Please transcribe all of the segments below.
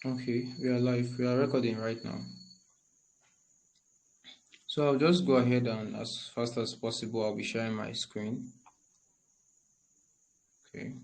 Okay, we are live. We are recording right now. So I'll just go ahead and as fast as possible, I'll be sharing my screen. Okay.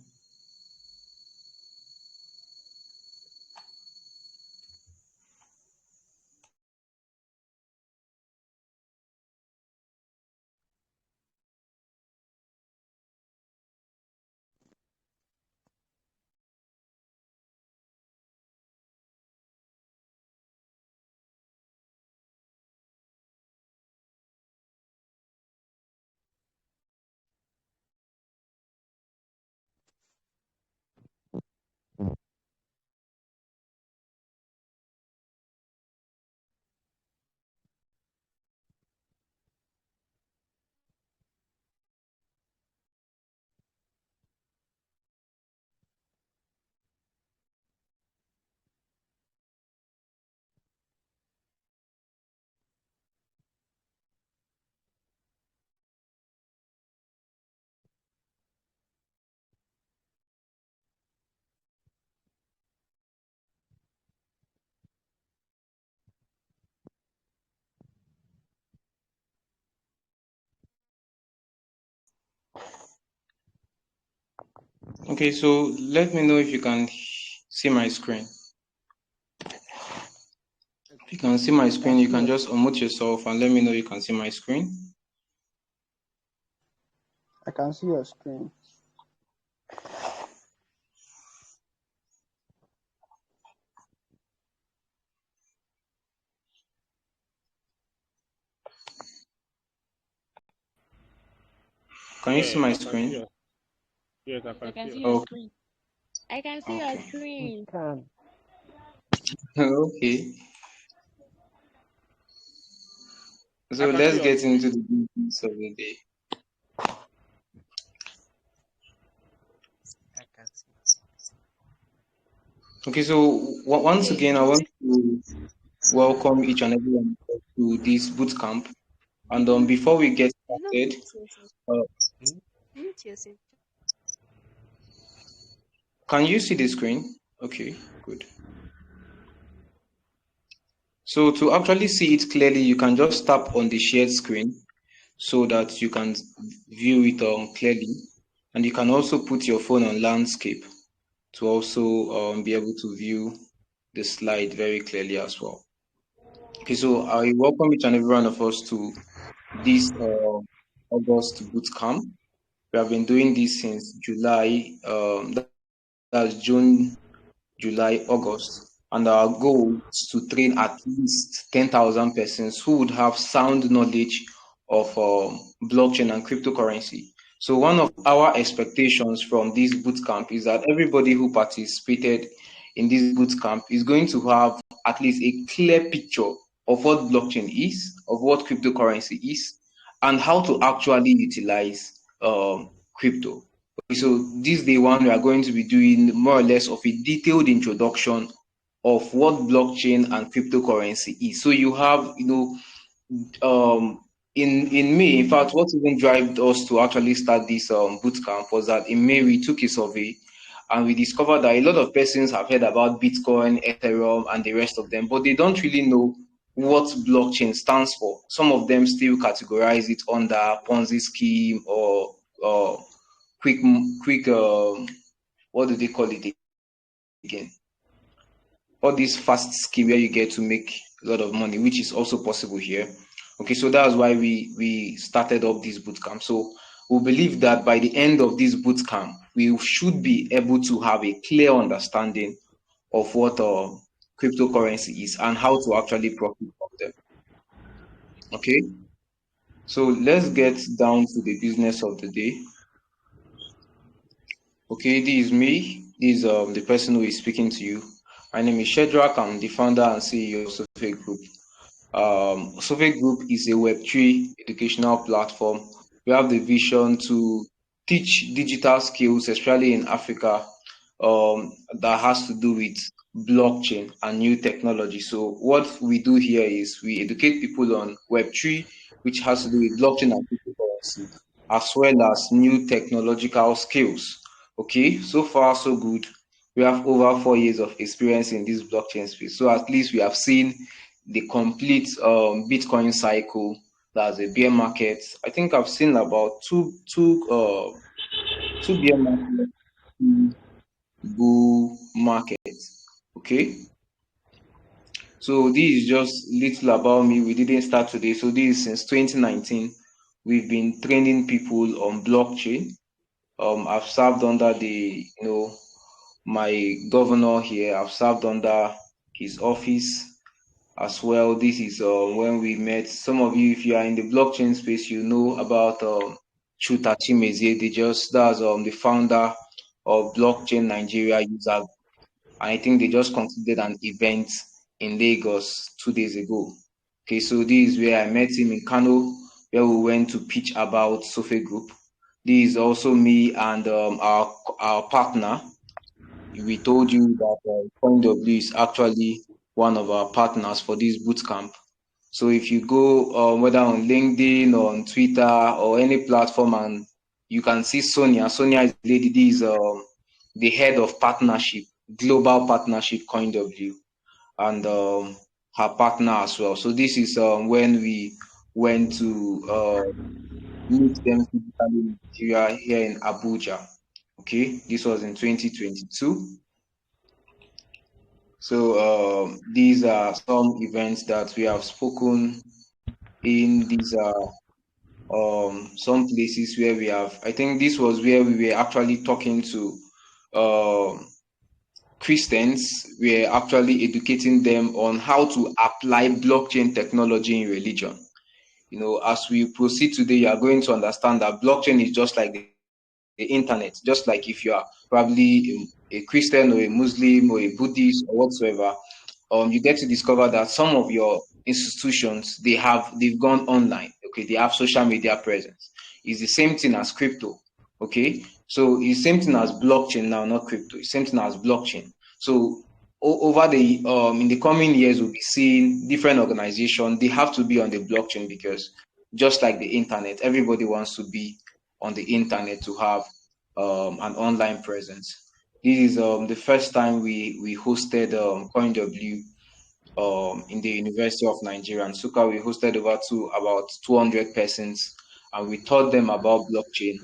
Okay, so let me know if you can see my screen. If you can see my screen, you can just unmute yourself and let me know you can see my screen. I can see your screen. Can you see my I can see screen? your, yes, I I can can see see your your Okay. screen. I can see your Okay. screen. Can. Okay. I So can see let's your get screen. into the business of the day. I can see. Okay, so once Okay, again, I want to welcome each and everyone to this boot camp. And before we get You know, started, uh, mute yourself. can you see the screen? Okay, good. So to actually see it clearly, you can just tap on the shared screen so that you can view it clearly. And you can also put your phone on landscape to also be able to view the slide very clearly as well. Okay, so I welcome each and every one of us to this August boot camp. We have been doing this since July, that's June, July, August. And our goal is to train at least 10,000 persons who would have sound knowledge of blockchain and cryptocurrency. So one of our expectations from this bootcamp is that everybody who participated in this bootcamp is going to have at least a clear picture of what blockchain is, of what cryptocurrency is, and how to actually utilize crypto. So this day one, we are going to be doing more or less of a detailed introduction of what blockchain and cryptocurrency is. So you have, in May, in fact, what even drove us to actually start this bootcamp was that in May we took a survey and we discovered that a lot of persons have heard about Bitcoin, Ethereum, and the rest of them, but they don't really know what blockchain stands for. Some of them still categorize it under Ponzi scheme or quick quick what do they call it again? All these fast scheme where you get to make a lot of money, which is also possible here. Okay, so that's why we started up this bootcamp. So we believe that by the end of this bootcamp, we should be able to have a clear understanding of what cryptocurrency is and how to actually profit from them. Okay, so let's get down to the business of the day. Okay, this is me. This is the person who is speaking to you. My name is Shedrack. I'm the founder and CEO of Sofe Group. Sofe Group is a Web3 educational platform. We have the vision to teach digital skills, especially in Africa, that has to do with blockchain and new technology. So what we do here is we educate people on Web3, which has to do with blockchain and cryptocurrency, as well as new technological skills. Okay, so far so good. we have over 4 years of experience in this blockchain space. So at least we have seen the complete Bitcoin cycle. That's a bear market. I think I've seen about two bear markets, two bull markets. Okay. So this is just little about me. We didn't start today. So this is since 2019. We've been training people on blockchain. I've served under my governor here. I've served under his office as well. This is when we met. Some of you, if you are in the blockchain space, you know about Chuta Chimezie. That's the founder of Blockchain Nigeria User. I think they just concluded an event in Lagos 2 days ago. Okay, so this is where I met him in Kano, where we went to pitch about Sofe Group. This is also me and our partner. We told you that CoinW is actually one of our partners for this bootcamp. So if you go whether on LinkedIn or on Twitter or any platform, and you can see Sonia. Sonia is the lady. This is the head of partnership, global partnership CoinW, and her partner as well. So this is when we went to meet them physically in Nigeria here in Abuja. Okay, this was in 2022. So these are some events that we have spoken in. These are some places where we have. I think this was where we were actually talking to Christians. We are actually educating them on how to apply blockchain technology in religion. As we proceed today, you are going to understand that blockchain is just like the internet. Just like if you are probably a Christian or a Muslim or a Buddhist or whatsoever, you get to discover that some of your institutions they've gone online. Okay, they have social media presence. It's the same thing as crypto. Okay, so it's the same thing as blockchain now, not crypto. It's the same thing as blockchain. So over the in the coming years, we'll be seeing different organizations. They have to be on the blockchain because just like the internet, everybody wants to be on the internet to have an online presence. This is the first time we hosted CoinW in the University of Nigeria and Suka. We hosted about 200 persons, and we taught them about blockchain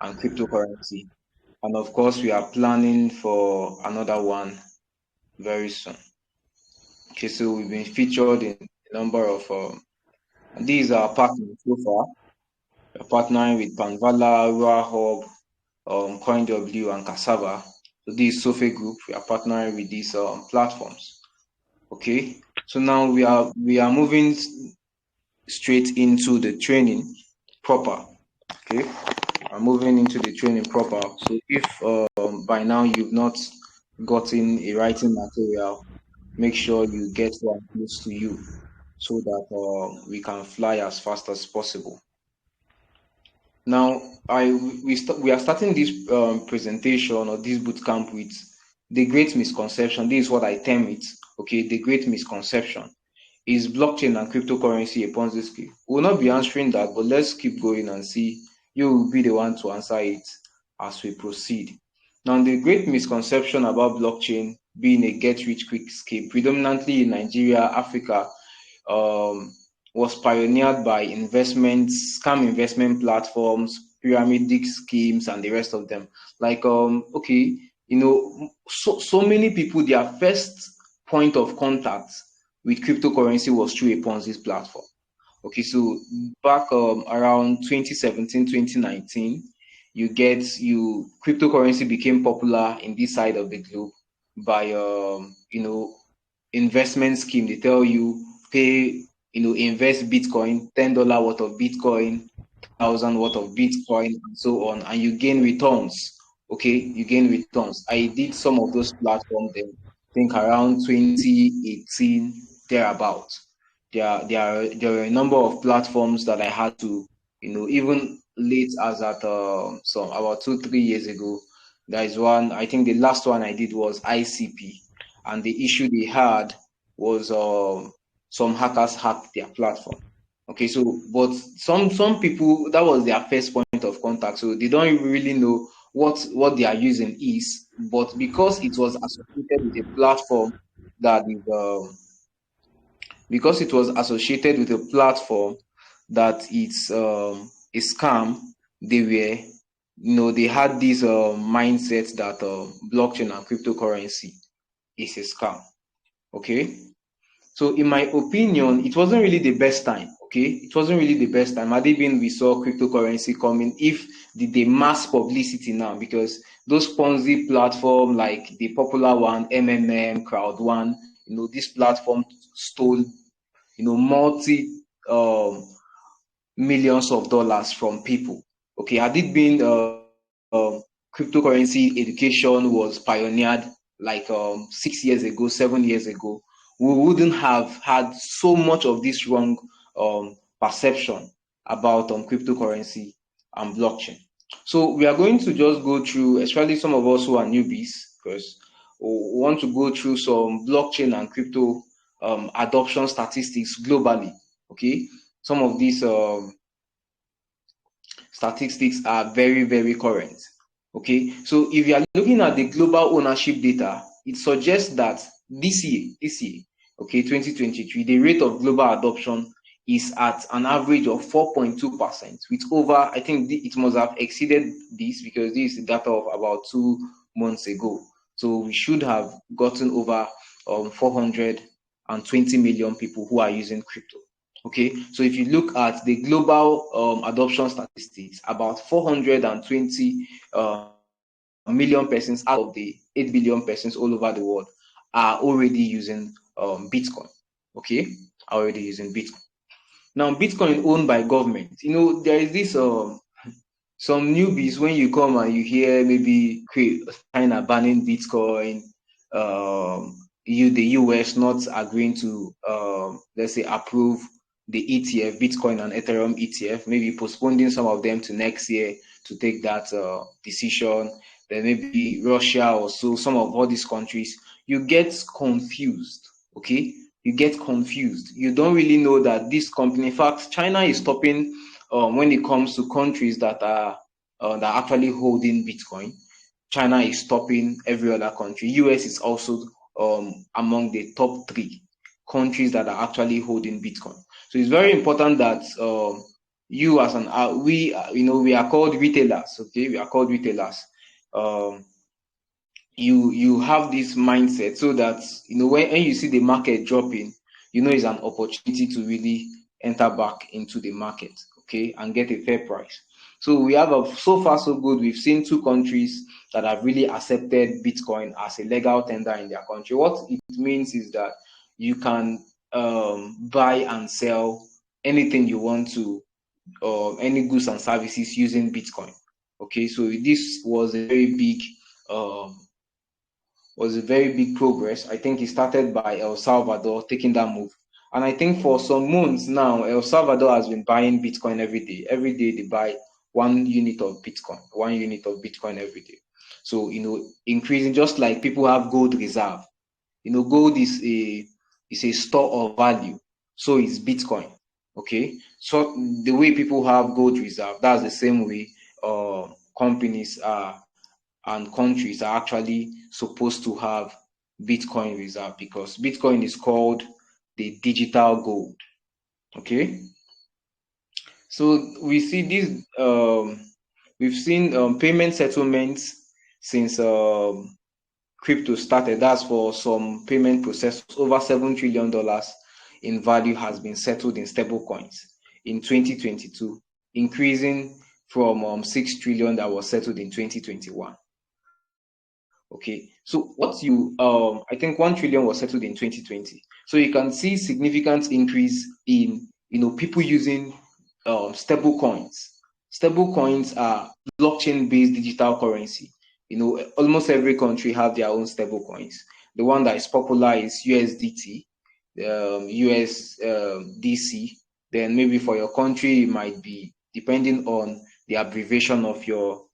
and cryptocurrency. And of course, we are planning for another one very soon. Okay, so we've been featured in a number of these are partners so far. We're partnering with Panvala, Rua Hub, CoinW, and Cassava. So this Sofe Group, we are partnering with these platforms. Okay, so now we are moving straight into the training proper. Okay, I'm moving into the training proper. So if by now you've not gotten a writing material, make sure you get one close to you so that we can fly as fast as possible. Now, we are starting this presentation or this bootcamp with the Great Misconception. This is what I term it. Okay, the Great Misconception. Is blockchain and cryptocurrency a Ponzi scheme? We'll not be answering that, but let's keep going and see. You will be the one to answer it as we proceed. Now, the great misconception about blockchain being a get-rich-quick scheme, predominantly in Nigeria, Africa, was pioneered by scam investment platforms, pyramidal schemes, and the rest of them. Like, okay, so many people, their first point of contact with cryptocurrency was through a Ponzi platform. Okay, so back around 2017, 2019, cryptocurrency became popular in this side of the globe by investment scheme. They tell you pay, invest Bitcoin, $10 worth of Bitcoin, 1,000 worth of Bitcoin, and so on, and you gain returns. Okay, you gain returns. I did some of those platforms then, I think around 2018 thereabout. There were a number of platforms that I had to, even late as at some about 2-3 years ago. There is one. I think the last one I did was ICP, and the issue they had was some hackers hacked their platform. Okay, so but some people, that was their first point of contact, so they don't really know what they are using is, but because it was associated with a platform that is because it was associated with a platform that it's a scam, they were, they had this mindset that blockchain and cryptocurrency is a scam. Okay, so in my opinion, it wasn't really the best time. Okay, it wasn't really the best time. Had it been we saw cryptocurrency coming, if the mass publicity now, because those Ponzi platform like the popular one, Crowd One, this platform stole, multi um, millions of dollars from people. Okay, had it been cryptocurrency education was pioneered like 6 years ago, 7 years ago, we wouldn't have had so much of this wrong perception about cryptocurrency and blockchain. So we are going to just go through, especially some of us who are newbies, because we want to go through some blockchain and crypto adoption statistics globally. Okay, some of these statistics are very, very current. Okay, so if you are looking at the global ownership data, it suggests that this year, okay, 2023, the rate of global adoption is at an average of 4.2%, with over, I think it must have exceeded this because this is the data of about 2 months ago. So we should have gotten over 420 million people who are using crypto. Okay, so if you look at the global adoption statistics, about 420 million persons out of the 8 billion persons all over the world are already using Bitcoin. Okay, are already using Bitcoin. Now, Bitcoin owned by government. There is this some newbies when you come and you hear maybe China banning Bitcoin, the US not agreeing to let's say approve the ETF, Bitcoin and Ethereum ETF, maybe postponing some of them to next year to take that decision. Then maybe Russia or so, some of all these countries, you get confused. Okay, you get confused. You don't really know that this company, in fact, China is stopping when it comes to countries that are actually holding Bitcoin. China is stopping every other country. US is also among the top 3 countries that are actually holding Bitcoin. So it's very important that you as an we are called retailers. Okay, we are called retailers. Um, you have this mindset so that when you see the market dropping, it's an opportunity to really enter back into the market, okay, and get a fair price. So we have so far so good. We've seen 2 countries that have really accepted Bitcoin as a legal tender in their country. What it means is that you can buy and sell anything you want to, any goods and services using Bitcoin. Okay, so this um, was a very big progress. I think it started by El Salvador taking that move. And I think for some months now, El Salvador has been buying Bitcoin every day. Every day they buy 1 unit of Bitcoin every day. So, increasing, just like people have gold reserve. Gold is a store of value. So is Bitcoin. Okay. So the way people have gold reserve, that's the same way companies are and countries are actually supposed to have Bitcoin reserve, because Bitcoin is called the digital gold. Okay, so we see this. We've seen payment settlements since crypto started. That's for some payment processors. Over $7 trillion in value has been settled in stable coins in 2022, increasing from 6 trillion that was settled in 2021. Okay, so I think 1 trillion was settled in 2020. So you can see significant increase in people using stable coins. Stable coins are blockchain-based digital currency. Almost every country have their own stable coins. The one that is popular is USDT, USDC. Then maybe for your country, it might be depending on the abbreviation of your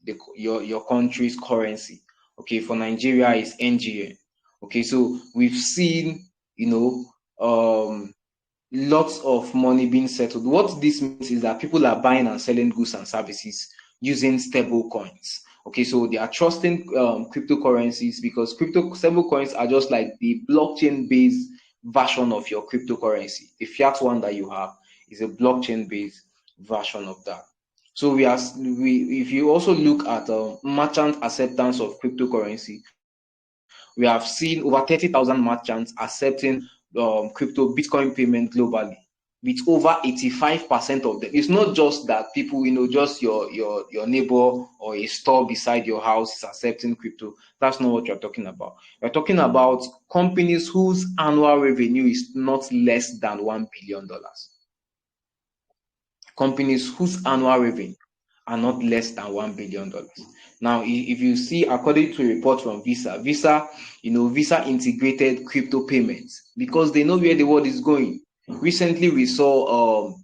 country's currency. Okay, for Nigeria is NGN. Okay, so we've seen, lots of money being settled. What this means is that people are buying and selling goods and services using stable coins. Okay, so they are trusting cryptocurrencies because crypto stable coins are just like the blockchain based version of your cryptocurrency. The fiat one that you have is a blockchain based version of that. So if you also look at merchant acceptance of cryptocurrency, we have seen over 30,000 merchants accepting crypto Bitcoin payment globally, with over 85% of them. It's not just that people, just your neighbor or a store beside your house is accepting crypto. That's not what you're talking about. You're talking about companies whose annual revenue is not less than $1 billion. Companies whose annual revenue are not less than $1 billion. Now, if you see, according to a report from Visa integrated crypto payments because they know where the world is going. Recently, we saw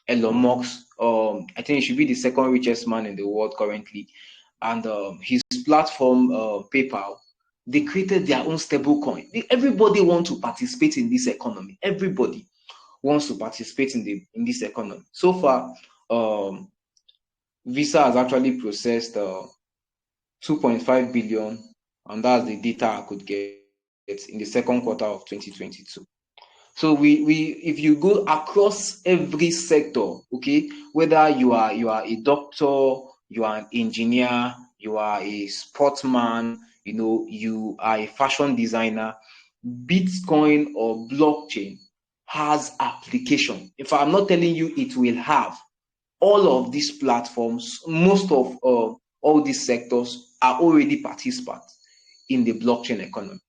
Elon Musk. I think he should be the second richest man in the world currently, and his platform, PayPal, they created their own stable coin. Everybody wants to participate in this economy. Everybody wants to participate in this economy. So far, Visa has actually processed 2.5 billion, and that's the data I could get in the second quarter of 2022. So if you go across every sector, okay, whether you are a doctor, you are an engineer, you are a sportsman, you are a fashion designer, Bitcoin or blockchain has application. If I'm not telling you it will have, all of these platforms, most of all these sectors are already participants in the blockchain economy.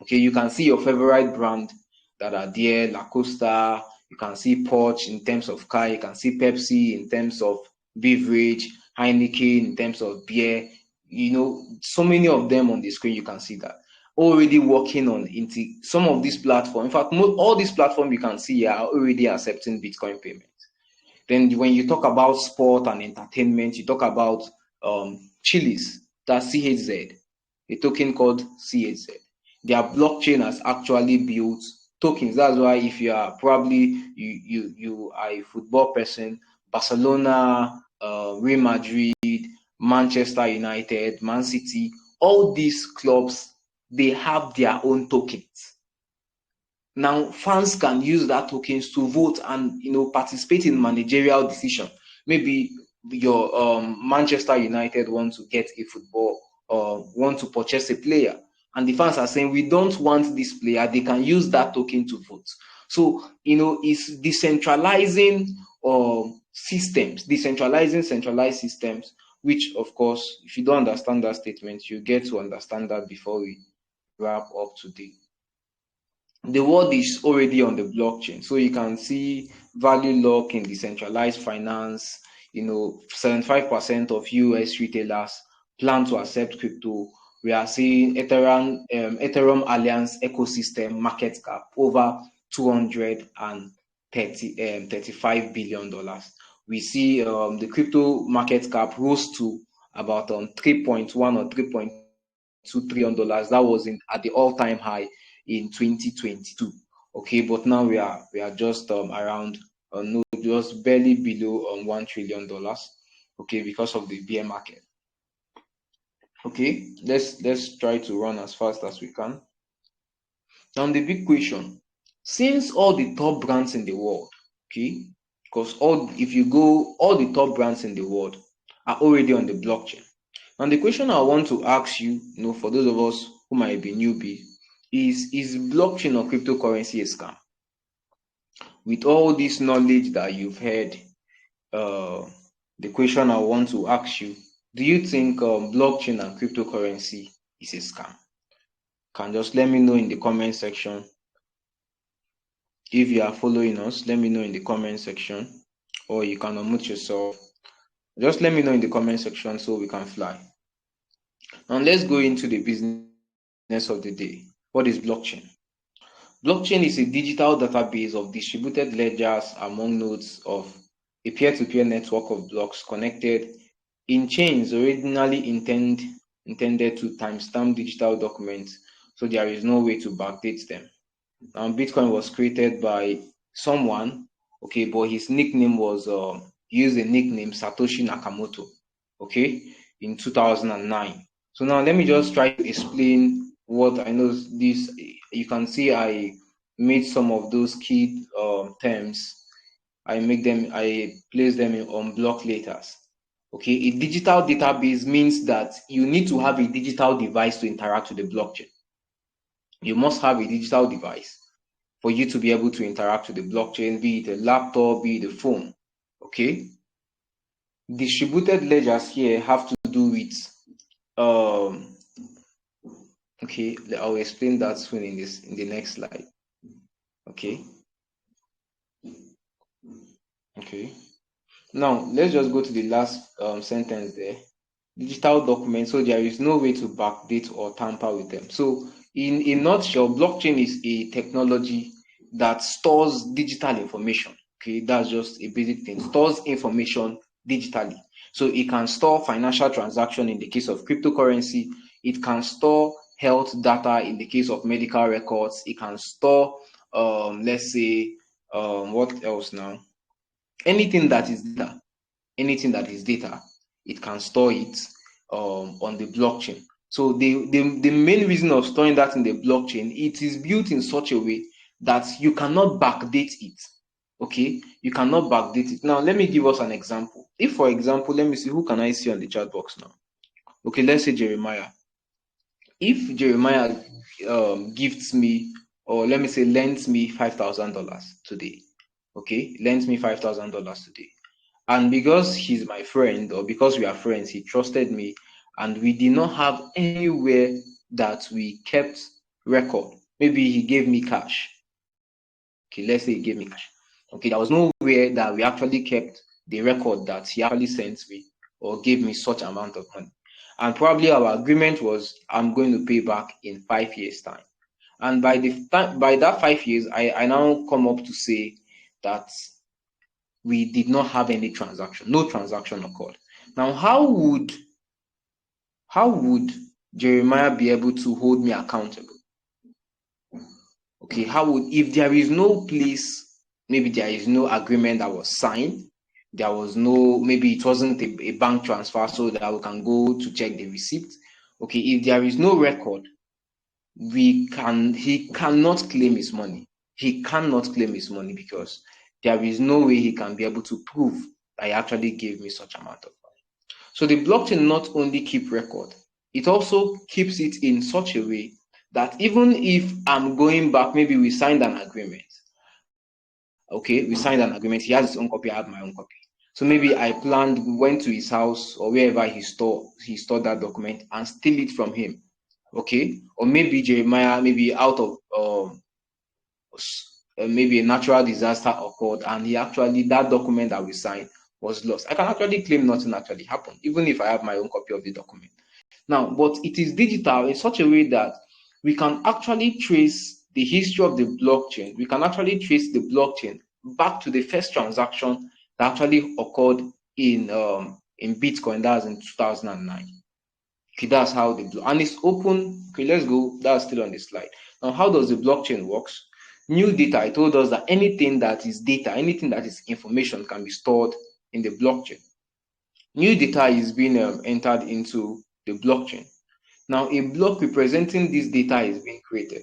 Okay, you can see your favorite brand that are there, La Costa, you can see Porsche in terms of car, you can see Pepsi in terms of beverage, Heineken in terms of beer, so many of them on the screen, you can see that. Already working on some of these platforms. In fact, all these platforms you can see are already accepting Bitcoin payments. Then when you talk about sport and entertainment, you talk about Chili's, that's CHZ, a token called CHZ. Their blockchain has actually built tokens. That's why if you are probably you are a football person, Barcelona, Real Madrid, Manchester United, Man City, all these clubs, they have their own tokens. Now, fans can use that tokens to vote and participate in managerial decision. Maybe your Manchester United want to get a football or want to purchase a player, and the fans are saying we don't want this player. They can use that token to vote. So it's decentralizing decentralizing centralized systems. Which, of course, if you don't understand that statement, you get to understand that before we wrap up today. The world is already on the blockchain. So you can see value lock in decentralized finance. 75% of US retailers plan to accept crypto. We are seeing Ethereum Alliance ecosystem market cap over $235 billion. We see the crypto market cap rose to about 3.1 or $3.2 trillion. That was at the all-time high in 2022. Okay, but now we are just around no, just barely below $1 trillion. Okay, because of the bear market. Okay, let's try to run as fast as we can. Now the big question: since all the top brands in the world, okay, because all the top brands in the world are already on the blockchain. And the question I want to ask you, for those of us who might be newbies, is blockchain or cryptocurrency a scam? With all this knowledge that you've heard, the question I want to ask you: do you think blockchain and cryptocurrency is a scam? Can just let me know in the comment section. If you are following us, let me know in the comment section, or you can unmute yourself. Just let me know in the comment section so we can fly. Now let's go into the business of the day. What is blockchain? Blockchain is a digital database of distributed ledgers among nodes of a peer-to-peer network of blocks connected in chains originally intended to timestamp digital documents, so there is no way to backdate them. Now, Bitcoin was created by someone, okay, but his nickname was used the nickname Satoshi Nakamoto. Okay, in 2009. So now let me just try to explain what I know. This, you can see I made some of those key terms. I place them on block letters. Okay, a digital database means that you need to have a digital device to interact with the blockchain. You must have a digital device for you to be able to interact with the blockchain, be it a laptop, be it a phone. Okay. Distributed ledgers here have to do with okay, I'll explain that soon in the next slide. Okay. Okay. Now let's just go to the last sentence there. Digital documents, so there is no way to backdate or tamper with them. So in a nutshell, blockchain is a technology that stores digital information. Okay, that's just a basic thing. Stores information digitally. So it can store financial transaction in the case of cryptocurrency. It can store health data in the case of medical records. It can store let's say what else now? Anything that is data, it can store it on the blockchain. So the main reason of storing that in the blockchain, it is built in such a way that you cannot backdate it. Okay, you cannot backdate it. Now let me give us an example. If, for example, let me see, who can I see on the chat box now? Okay, let's say Jeremiah. If Jeremiah gifts me, or let me say lends me $5,000 today. Okay, lends me $5,000 today. And because he's my friend, or because we are friends, he trusted me, and we did not have anywhere that we kept record. Maybe he gave me cash. Okay, let's say he gave me cash. Okay, there was nowhere that we actually kept the record that he actually sent me or gave me such amount of money. And probably our agreement was, I'm going to pay back in 5 years' time. And by that 5 years, I now come up to say that we did not have any transaction. No transaction occurred. Now, how would Jeremiah be able to hold me accountable? Okay, if there is no place, maybe there is no agreement that was signed, there was no, maybe it wasn't a bank transfer so that we can go to check the receipt. Okay, if there is no record, he cannot claim his money. He cannot claim his money because there is no way he can be able to prove that he actually gave me such amount of money. So the blockchain not only keep record, it also keeps it in such a way that even if I'm going back, maybe we signed an agreement. Okay, we signed an agreement. He has his own copy, I have my own copy. So maybe I went to his house or wherever he stored that document and steal it from him. Okay, or maybe Jeremiah, maybe out of maybe a natural disaster occurred and that document that we signed was lost. I can actually claim nothing actually happened, even if I have my own copy of the document. Now, but it is digital in such a way that we can actually trace the history of the blockchain. We can actually trace the blockchain back to the first transaction that actually occurred in Bitcoin. That was in 2009. Okay, that's how and it's open. Okay, let's go. That's still on the slide. Now, how does the blockchain works? New data, I told us that anything that is data, anything that is information can be stored in the blockchain. New data is being entered into the blockchain. Now, a block representing this data is being created.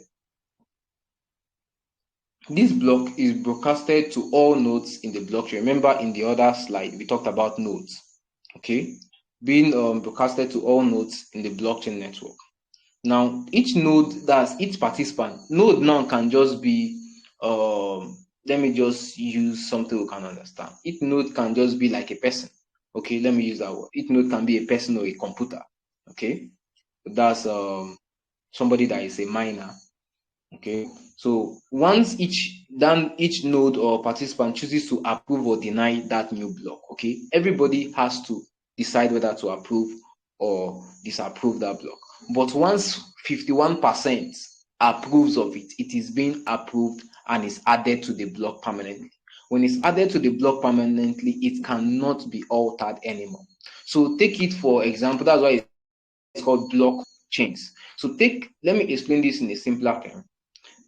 This block is broadcasted to all nodes in the blockchain. Remember, in the other slide, we talked about nodes. Okay, being broadcasted to all nodes in the blockchain network. Now, each node, that's each participant. Node now can just be, let me just use something we can understand. Each node can just be like a person. Okay, let me use that word. Each node can be a person or a computer. Okay, that's somebody that is a miner. Okay, so once each node or participant chooses to approve or deny that new block, okay, everybody has to decide whether to approve or disapprove that block. But once 51% approves of it, it is being approved and is added to the block permanently. When it's added to the block permanently, it cannot be altered anymore. So take it for example, that's why it's called blockchains. So let me explain this in a simpler term.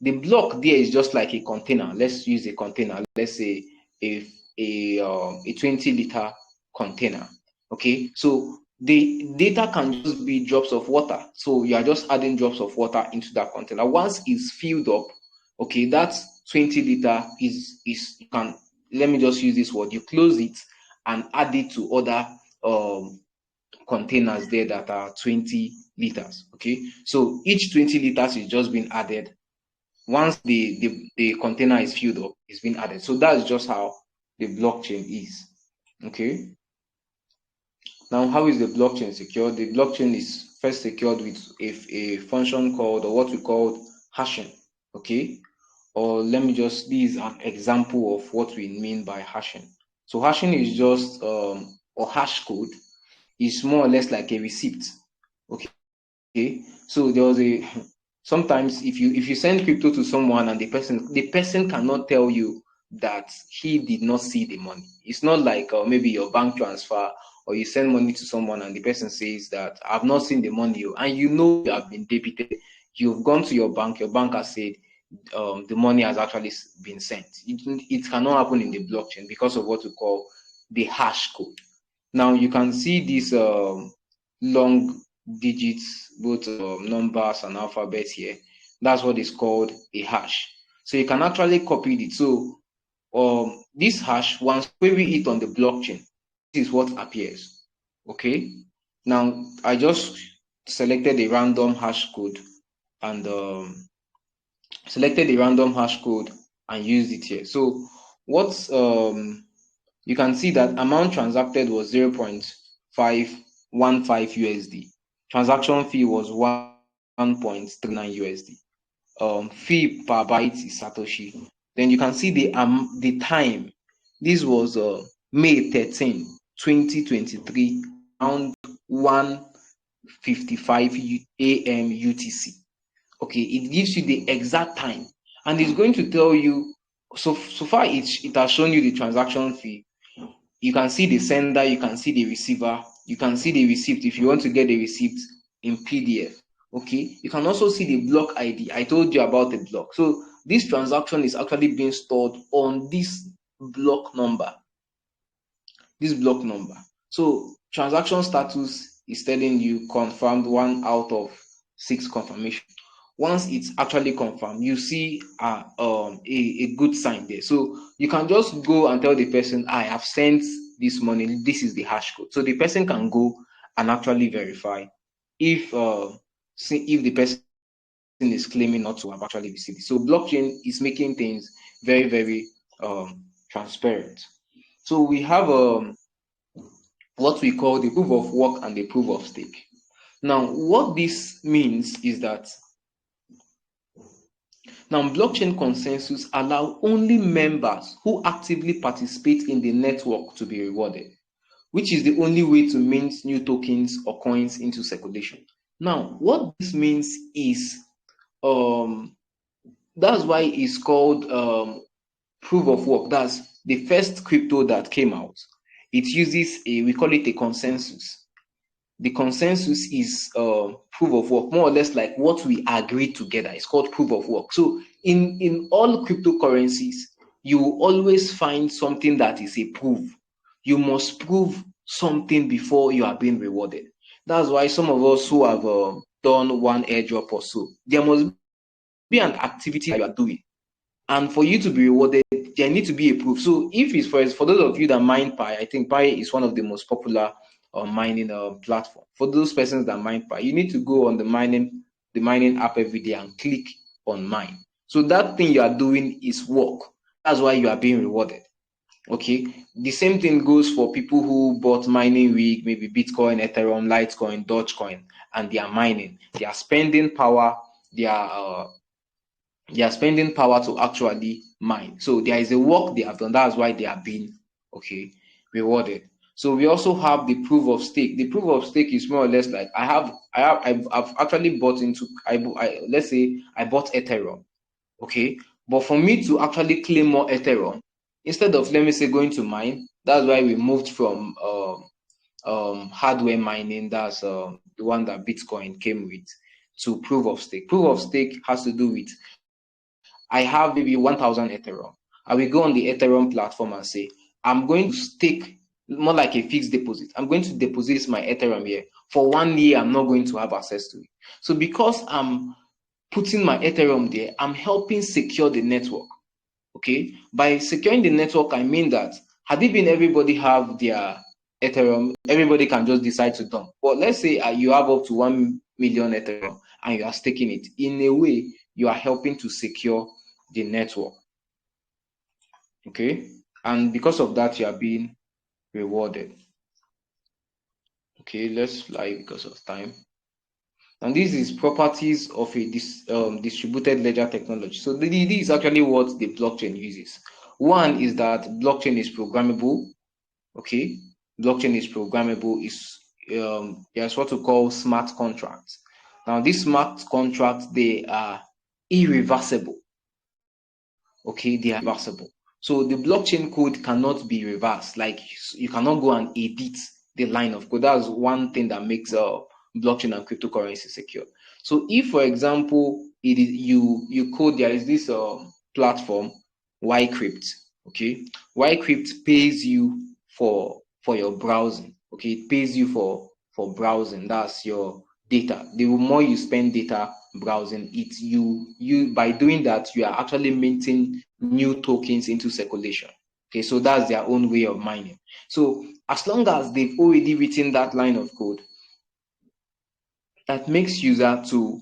The block there is just like a container. Let's use a container. Let's say a 20-liter container. Okay, so the data can just be drops of water. So you are just adding drops of water into that container. Once it's filled up, okay, that 20 liter is you can, let me just use this word, you close it and add it to other containers there that are 20 liters. Okay, so each 20 liters is just being added. Once the container is filled up, it's been added. So that's just how the blockchain is. Okay. Now, how is the blockchain secured? The blockchain is first secured with a function called, or what we call, hashing. Okay. Or let me just, this is an example of what we mean by hashing. So hashing is just or hash code is more or less like a receipt. Okay, so there was a sometimes if you send crypto to someone and the person cannot tell you that he did not see the money. It's not like maybe your bank transfer, or you send money to someone and the person says that I've not seen the money, and you know you have been debited. You've gone to your bank has said the money has actually been sent. It cannot happen in the blockchain because of what we call the hash code. Now you can see these long digits, both numbers and alphabets here. That's what is called a hash. So you can actually copy it. So this hash, once query it on the blockchain, this is what appears. Okay. Now I just selected a random hash code and used it here. So what's you can see that amount transacted was 0.515 USD. Transaction fee was 1.39 USD. Fee per byte is Satoshi. Then you can see the time. This was May 13, 2023, around 1:55 a.m. UTC. Okay, it gives you the exact time, and it's going to tell you. So far, it has shown you the transaction fee. You can see the sender, you can see the receiver, you can see the receipt if you want to get the receipt in PDF. Okay, you can also see the block ID. I told you about the block. So this transaction is actually being stored on this block number. So transaction status is telling you confirmed, 1 out of 6 confirmation. Once it's actually confirmed, you see a good sign there. So you can just go and tell the person, I have sent this money, this is the hash code. So the person can go and actually verify if the person is claiming not to have actually received it. So blockchain is making things very, very transparent. So we have what we call the proof of work and the proof of stake. Now, what this means is that now blockchain consensus allow only members who actively participate in the network to be rewarded, which is the only way to mint new tokens or coins into circulation. Now, what this means is that's why it's called proof of work. That's the first crypto that came out. It uses we call it a consensus. The consensus is proof of work, more or less like what we agreed together. It's called proof of work. So in all cryptocurrencies, you will always find something that is a proof. You must prove something before you are being rewarded. That's why some of us who have done one airdrop or so, there must be an activity that you are doing. And for you to be rewarded, there need to be a proof. So if it's for those of you that mine Pi, I think Pi is one of the most popular mining platform. For those persons that mine Pi, you need to go on the mining app every day and click on mine. So that thing you are doing is work. That's why you are being rewarded. Okay. The same thing goes for people who bought mining rig, maybe Bitcoin, Ethereum, Litecoin, Dogecoin, and they are mining. They are spending power. They are spending power to actually mine. So there is a work they have done. That's why they are being rewarded. So we also have the proof of stake. The proof of stake is more or less like I've actually bought into let's say I bought Ethereum. Okay. But for me to actually claim more Ethereum, instead of, let me say, going to mine, that's why we moved from hardware mining, that's the one that Bitcoin came with, to proof of stake. Proof of stake has to do with I have maybe 1,000 Ethereum. I will go on the Ethereum platform and say, I'm going to stake more like a fixed deposit. I'm going to deposit my Ethereum here. For 1 year, I'm not going to have access to it. So because I'm putting my Ethereum there, I'm helping secure the network. Okay, by securing the network, I mean that had it been everybody have their Ethereum, everybody can just decide to dump. But let's say you have up to 1 million Ethereum and you are staking it. In a way, you are helping to secure the network. Okay, and because of that, you are being rewarded. Okay, let's fly because of time. And this is properties of a distributed ledger technology. So this is actually what the blockchain uses. One is that blockchain is programmable. Okay, blockchain is programmable. There's what we call smart contracts. Now, these smart contracts, they are irreversible. Okay, they are reversible. So the blockchain code cannot be reversed. Like you cannot go and edit the line of code. That's one thing that makes blockchain and cryptocurrency secure. So if, for example, it is you code, there is this platform Ycrypt. Okay, Ycrypt pays you for your browsing. Okay, it pays you for browsing. That's your data. The more you spend data browsing, it you by doing that, you are actually minting new tokens into circulation. Okay, so that's their own way of mining. So as long as they've already written that line of code, that makes user to,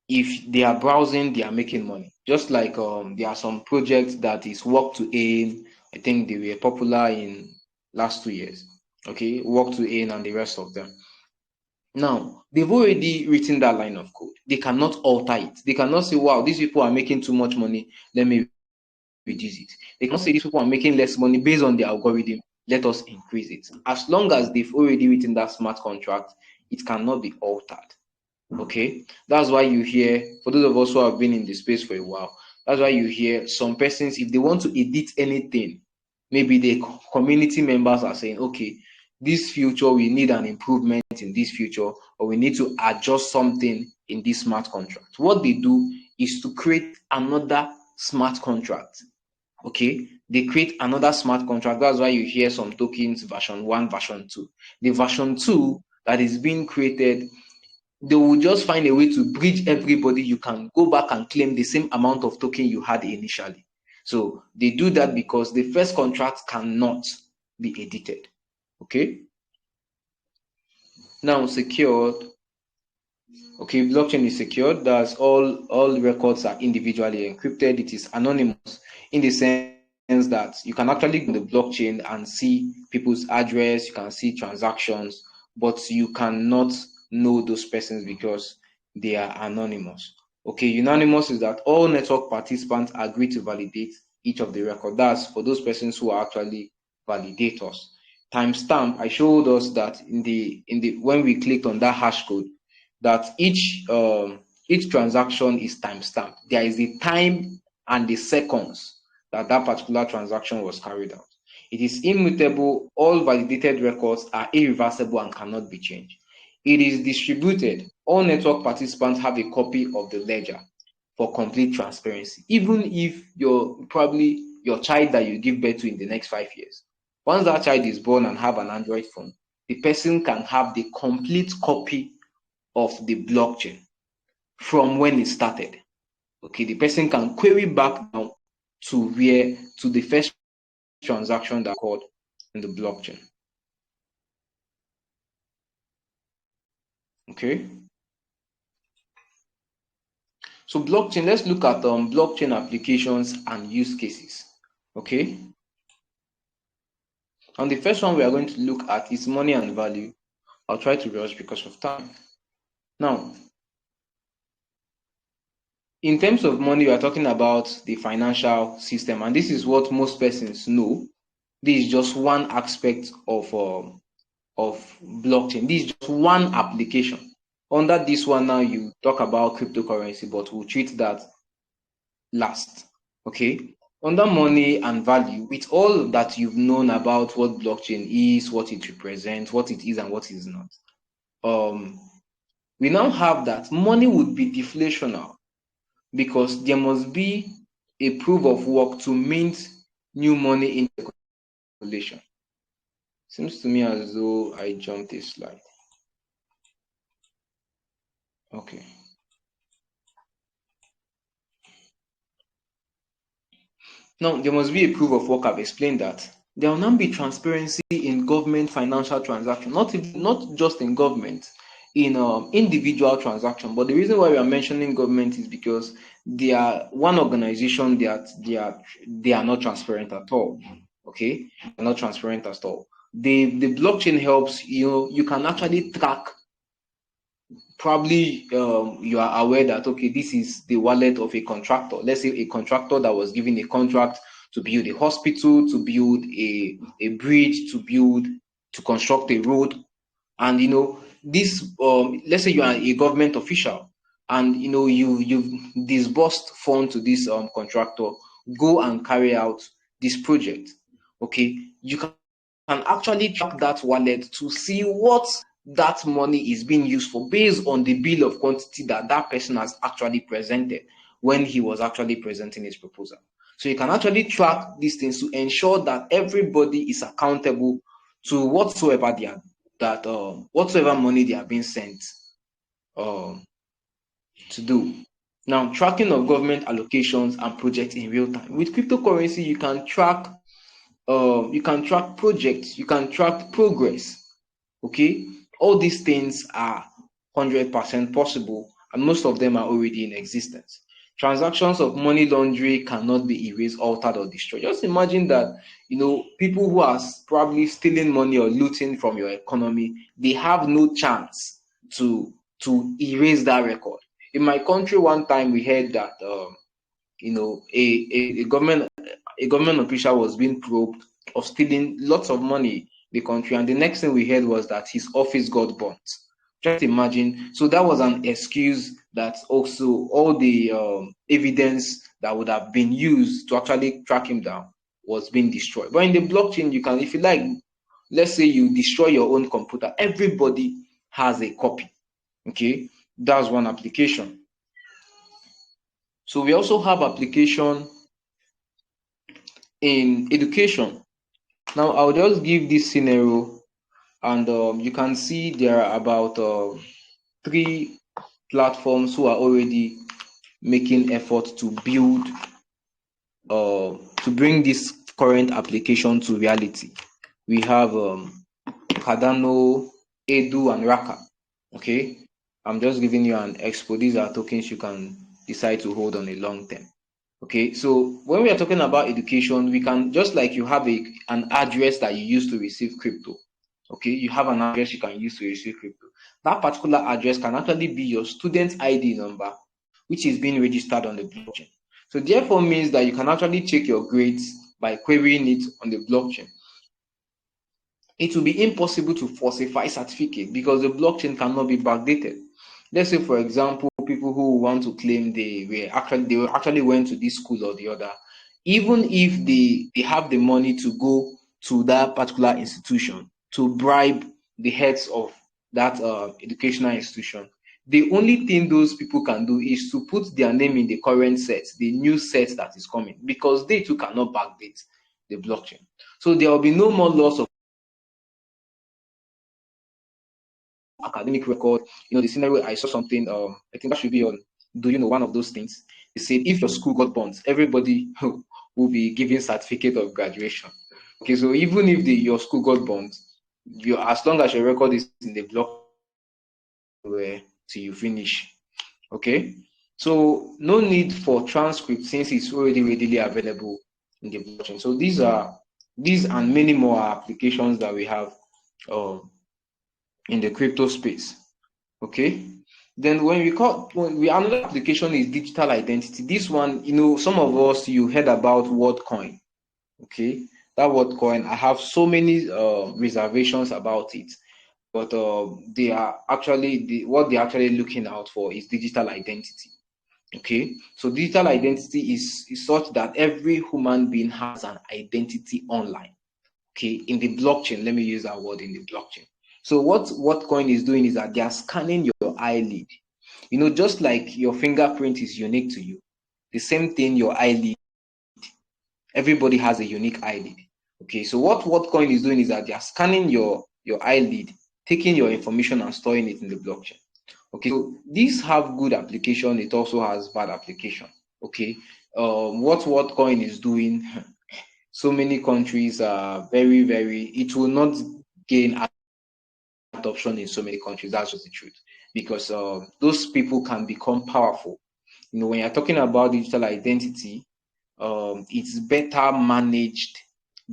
if they are browsing, they are making money. Just like there are some projects that is work to earn. I think they were popular in last 2 years. Okay, work to earn and the rest of them. Now, they've already written that line of code. They cannot alter it. They cannot say, wow, these people are making too much money, let me reduce it. They cannot say these people are making less money based on the algorithm, let us increase it. As long as they've already written that smart contract, it cannot be altered. Okay, that's why you hear, for those of us who have been in the space for a while, that's why you hear some persons, if they want to edit anything, maybe the community members are saying, okay, this future, we need an improvement in this future, or we need to adjust something in this smart contract. What they do is to create another smart contract. Okay, they create another smart contract. That's why you hear some tokens version 1, version 2. The version 2 that is being created, they will just find a way to bridge everybody. You can go back and claim the same amount of token you had initially. So they do that because the first contract cannot be edited. Okay. Now, secured. Okay, blockchain is secured. That's all records are individually encrypted. It is anonymous in the sense that you can actually go on the blockchain and see people's address, you can see transactions, but you cannot know those persons because they are anonymous. Okay, unanimous is that all network participants agree to validate each of the record. That's for those persons who are actually validators. Timestamp, I showed us that in the when we clicked on that hash code, that each transaction is timestamped. There is the time and the seconds that particular transaction was carried out. It is immutable. All validated records are irreversible and cannot be changed. It is distributed. All network participants have a copy of the ledger for complete transparency. Even if probably your child that you give birth to in the next 5 years, once that child is born and have an Android phone, the person can have the complete copy of the blockchain from when it started. Okay, the person can query back now to the first transaction that occurred in the blockchain. Okay. So blockchain, let's look at blockchain applications and use cases. Okay. And the first one we are going to look at is money and value. I'll try to rush because of time. Now, in terms of money, we are talking about the financial system, and this is what most persons know. This is just one aspect of blockchain. This is just one application. Under this one now, you talk about cryptocurrency, but we'll treat that last. Okay. Under money and value, with all that you've known about what blockchain is, what it represents, what it is and what it is not, we now have that money would be deflational because there must be a proof of work to mint new money in circulation. Seems to me as though I jumped a slide. Okay. Now, there must be a proof of work. I've explained that. There will now be transparency in government financial transaction, not just in government, in individual transaction. But the reason why we are mentioning government is because they are one organization that they are not transparent at all. Okay, they're not transparent at all. The blockchain helps you can actually track. Probably you are aware that okay, this is the wallet of a contractor. Let's say a contractor that was given a contract to build a hospital, to build a bridge, to construct a road. And this let's say you are a government official, and you've disbursed funds to this contractor, go and carry out this project. Okay, you can actually track that wallet to see what that money is being used for based on the bill of quantity that that person has actually presented when he was actually presenting his proposal. So you can actually track these things to ensure that everybody is accountable to whatsoever they are that whatsoever money they are being sent to do. Now, tracking of government allocations and projects in real time. With cryptocurrency, you can track projects, you can track progress. Okay, all these things are 100% possible, and most of them are already in existence. Transactions of money laundering cannot be erased, altered, or destroyed. Just imagine that people who are probably stealing money or looting from your economy, they have no chance to erase that record. In my country, one time we heard that a government official was being probed of stealing lots of money in the country, and the next thing we heard was that his office got burnt. Just imagine. So that was an excuse that also all the evidence that would have been used to actually track him down was being destroyed. But in the blockchain, you can, if you like, let's say you destroy your own computer, everybody has a copy. Okay, that's one application. So we also have application in education. Now I'll just give this scenario, and you can see there are about 3 platforms who are already making effort to build to bring this current application to reality. We have Cardano, Edu, and Raka. Okay, I'm just giving you an expo. These are tokens you can decide to hold on a long term. Okay, so when we are talking about education, we can, just like you have an address that you use to receive crypto. Okay, you have an address you can use to receive crypto. That particular address can actually be your student ID number, which is being registered on the blockchain. So therefore means that you can actually check your grades by querying it on the blockchain. It will be impossible to falsify certificate because the blockchain cannot be backdated. Let's say, for example, people who want to claim they actually went to this school or the other, even if they have the money to go to that particular institution to bribe the heads of that educational institution, the only thing those people can do is to put their name in the current set, the new set that is coming, because they too cannot backdate the blockchain. So there will be no more loss of academic record. The scenario, I saw something, I think that should be on, do you know, one of those things. They said if your school got burnt, everybody will be given certificate of graduation. Okay, so even if your school got burnt, as long as your record is in the block where till you finish. Okay, so no need for transcript since it's already readily available in the blockchain. So these and many more applications that we have in the crypto space. Okay, then another application is digital identity. This one, some of us, you heard about WorldCoin. Okay, that WorldCoin, I have so many reservations about it, but they are actually what they're actually looking out for is digital identity. Okay, so digital identity is such that every human being has an identity online. Okay, in the blockchain, let me use that word, in the blockchain. So what coin is doing is that they are scanning your eyelid. Just like your fingerprint is unique to you, the same thing, your eyelid. Everybody has a unique eyelid. Okay, so what coin is doing is that they are scanning your eyelid, taking your information and storing it in the blockchain. Okay, so these have good application. It also has bad application. Okay, what coin is doing? So many countries are very. It will not gain adoption in so many countries. That's just the truth, because those people can become powerful. When you're talking about digital identity, it's better managed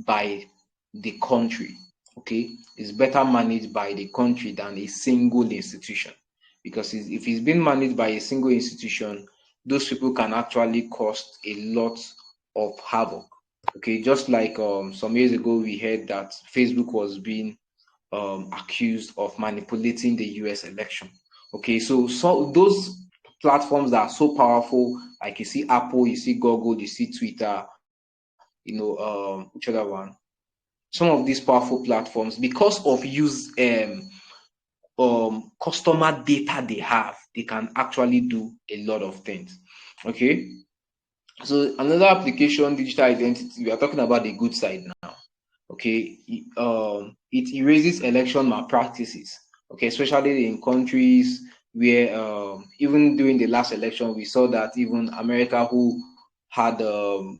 by the country. Okay, it's better managed by the country than a single institution, because if it's been managed by a single institution, those people can actually cause a lot of havoc. Okay, just like some years ago we heard that Facebook was being accused of manipulating the US election. Okay, so those platforms that are so powerful, like you see Apple, you see Google, you see Twitter, which other one? Some of these powerful platforms, because of customer data they have, they can actually do a lot of things. Okay, so another application, digital identity, we are talking about the good side now. Okay, it erases election malpractices. Okay, especially in countries where even during the last election, we saw that even America, who had a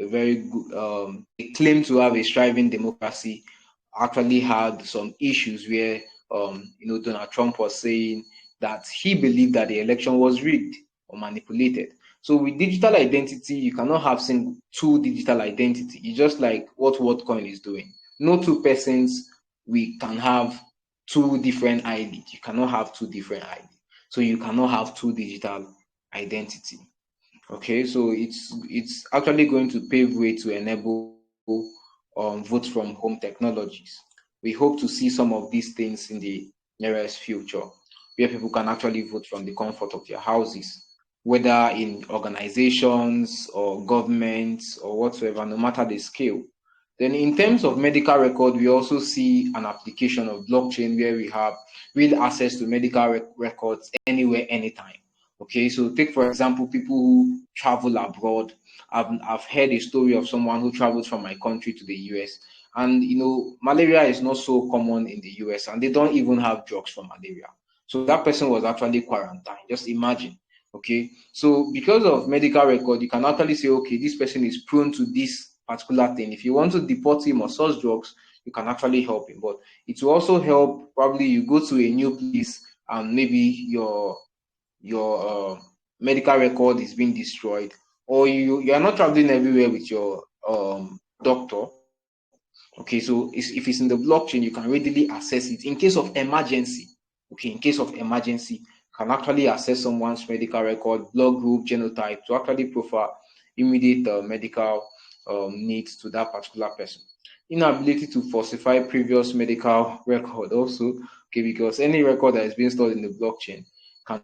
very good, they claim to have a thriving democracy, actually had some issues where Donald Trump was saying that he believed that the election was rigged or manipulated. So with digital identity, you cannot have two digital identity. It's just like what WorldCoin is doing. No two persons we can have two different ID. You cannot have two different ID. So you cannot have two digital identity. Okay, so it's actually going to pave way to enable vote from home technologies. We hope to see some of these things in the nearest future, where people can actually vote from the comfort of their houses, whether in organizations or governments or whatsoever, no matter the scale. Then in terms of medical record, we also see an application of blockchain where we have real access to medical records anywhere, anytime. Okay, so take for example people who travel abroad. I've heard a story of someone who traveled from my country to the US, and malaria is not so common in the US, and they don't even have drugs for malaria. So that person was actually quarantined. Just imagine. Okay, so because of medical record, you can actually say, okay, this person is prone to this particular thing. If you want to deport him or source drugs, you can actually help him. But it will also help, probably you go to a new place and maybe your medical record is being destroyed, or you are not traveling everywhere with your doctor. Okay, so if it's in the blockchain, you can readily access it in case of emergency. Okay, in case of emergency, you can actually access someone's medical record, blood group, genotype, to actually profile immediate medical needs to that particular person. Inability to falsify previous medical record also. Okay, because any record that is being stored in the blockchain can